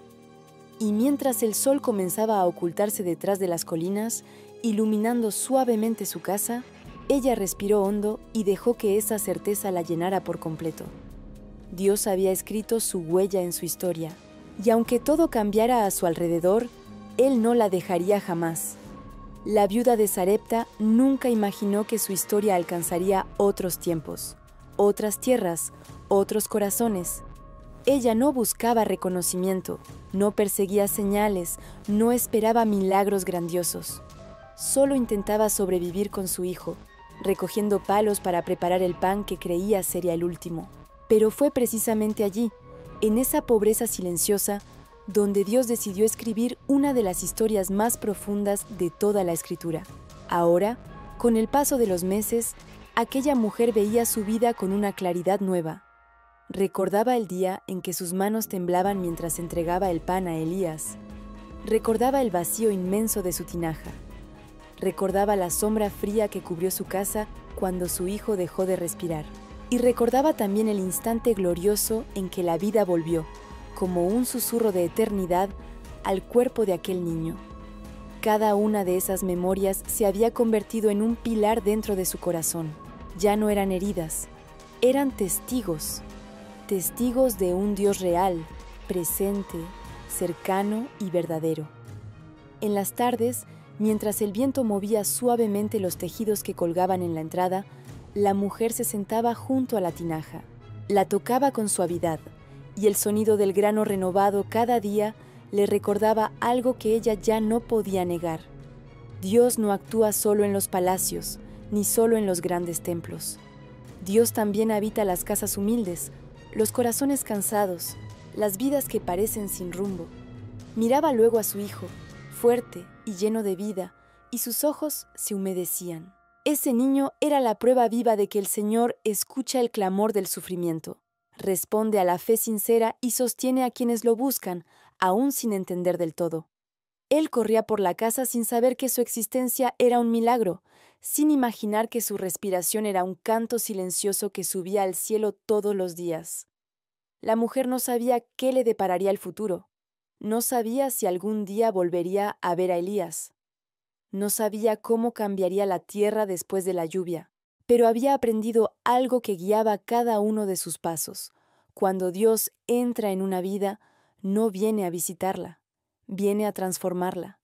Y mientras el sol comenzaba a ocultarse detrás de las colinas, iluminando suavemente su casa, ella respiró hondo y dejó que esa certeza la llenara por completo. Dios había escrito su huella en su historia, y aunque todo cambiara a su alrededor, Él no la dejaría jamás. La viuda de Sarepta nunca imaginó que su historia alcanzaría otros tiempos, otras tierras, otros corazones. Ella no buscaba reconocimiento, no perseguía señales, no esperaba milagros grandiosos. Solo intentaba sobrevivir con su hijo, recogiendo palos para preparar el pan que creía sería el último. Pero fue precisamente allí, en esa pobreza silenciosa, donde Dios decidió escribir una de las historias más profundas de toda la Escritura. Ahora, con el paso de los meses, aquella mujer veía su vida con una claridad nueva. Recordaba el día en que sus manos temblaban mientras entregaba el pan a Elías. Recordaba el vacío inmenso de su tinaja. Recordaba la sombra fría que cubrió su casa cuando su hijo dejó de respirar. Y recordaba también el instante glorioso en que la vida volvió, como un susurro de eternidad, al cuerpo de aquel niño. Cada una de esas memorias se había convertido en un pilar dentro de su corazón. Ya no eran heridas, eran testigos. Testigos de un Dios real, presente, cercano y verdadero. En las tardes, mientras el viento movía suavemente los tejidos que colgaban en la entrada, la mujer se sentaba junto a la tinaja. La tocaba con suavidad, y el sonido del grano renovado cada día le recordaba algo que ella ya no podía negar. Dios no actúa solo en los palacios, ni solo en los grandes templos. Dios también habita las casas humildes, los corazones cansados, las vidas que parecen sin rumbo. Miraba luego a su hijo, fuerte y lleno de vida, y sus ojos se humedecían. Ese niño era la prueba viva de que el Señor escucha el clamor del sufrimiento, responde a la fe sincera y sostiene a quienes lo buscan, aún sin entender del todo. Él corría por la casa sin saber que su existencia era un milagro, sin imaginar que su respiración era un canto silencioso que subía al cielo todos los días. La mujer no sabía qué le depararía el futuro. No sabía si algún día volvería a ver a Elías. No sabía cómo cambiaría la tierra después de la lluvia, pero había aprendido algo que guiaba cada uno de sus pasos. Cuando Dios entra en una vida, no viene a visitarla, viene a transformarla.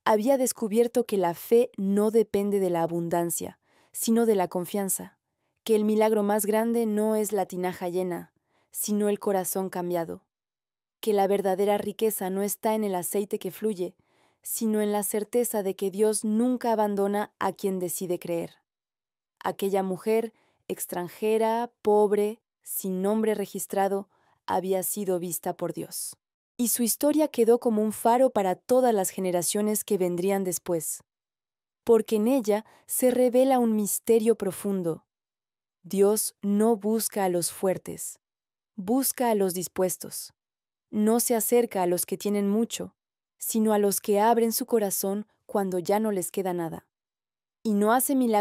Había descubierto que la fe no depende de la abundancia, sino de la confianza, que el milagro más grande no es la tinaja llena, sino el corazón cambiado, que la verdadera riqueza no está en el aceite que fluye, sino en la certeza de que Dios nunca abandona a quien decide creer. Aquella mujer, extranjera, pobre, sin nombre registrado, había sido vista por Dios. Y su historia quedó como un faro para todas las generaciones que vendrían después, porque en ella se revela un misterio profundo. Dios no busca a los fuertes, busca a los dispuestos. No se acerca a los que tienen mucho, sino a los que abren su corazón cuando ya no les queda nada. Y no hace milagros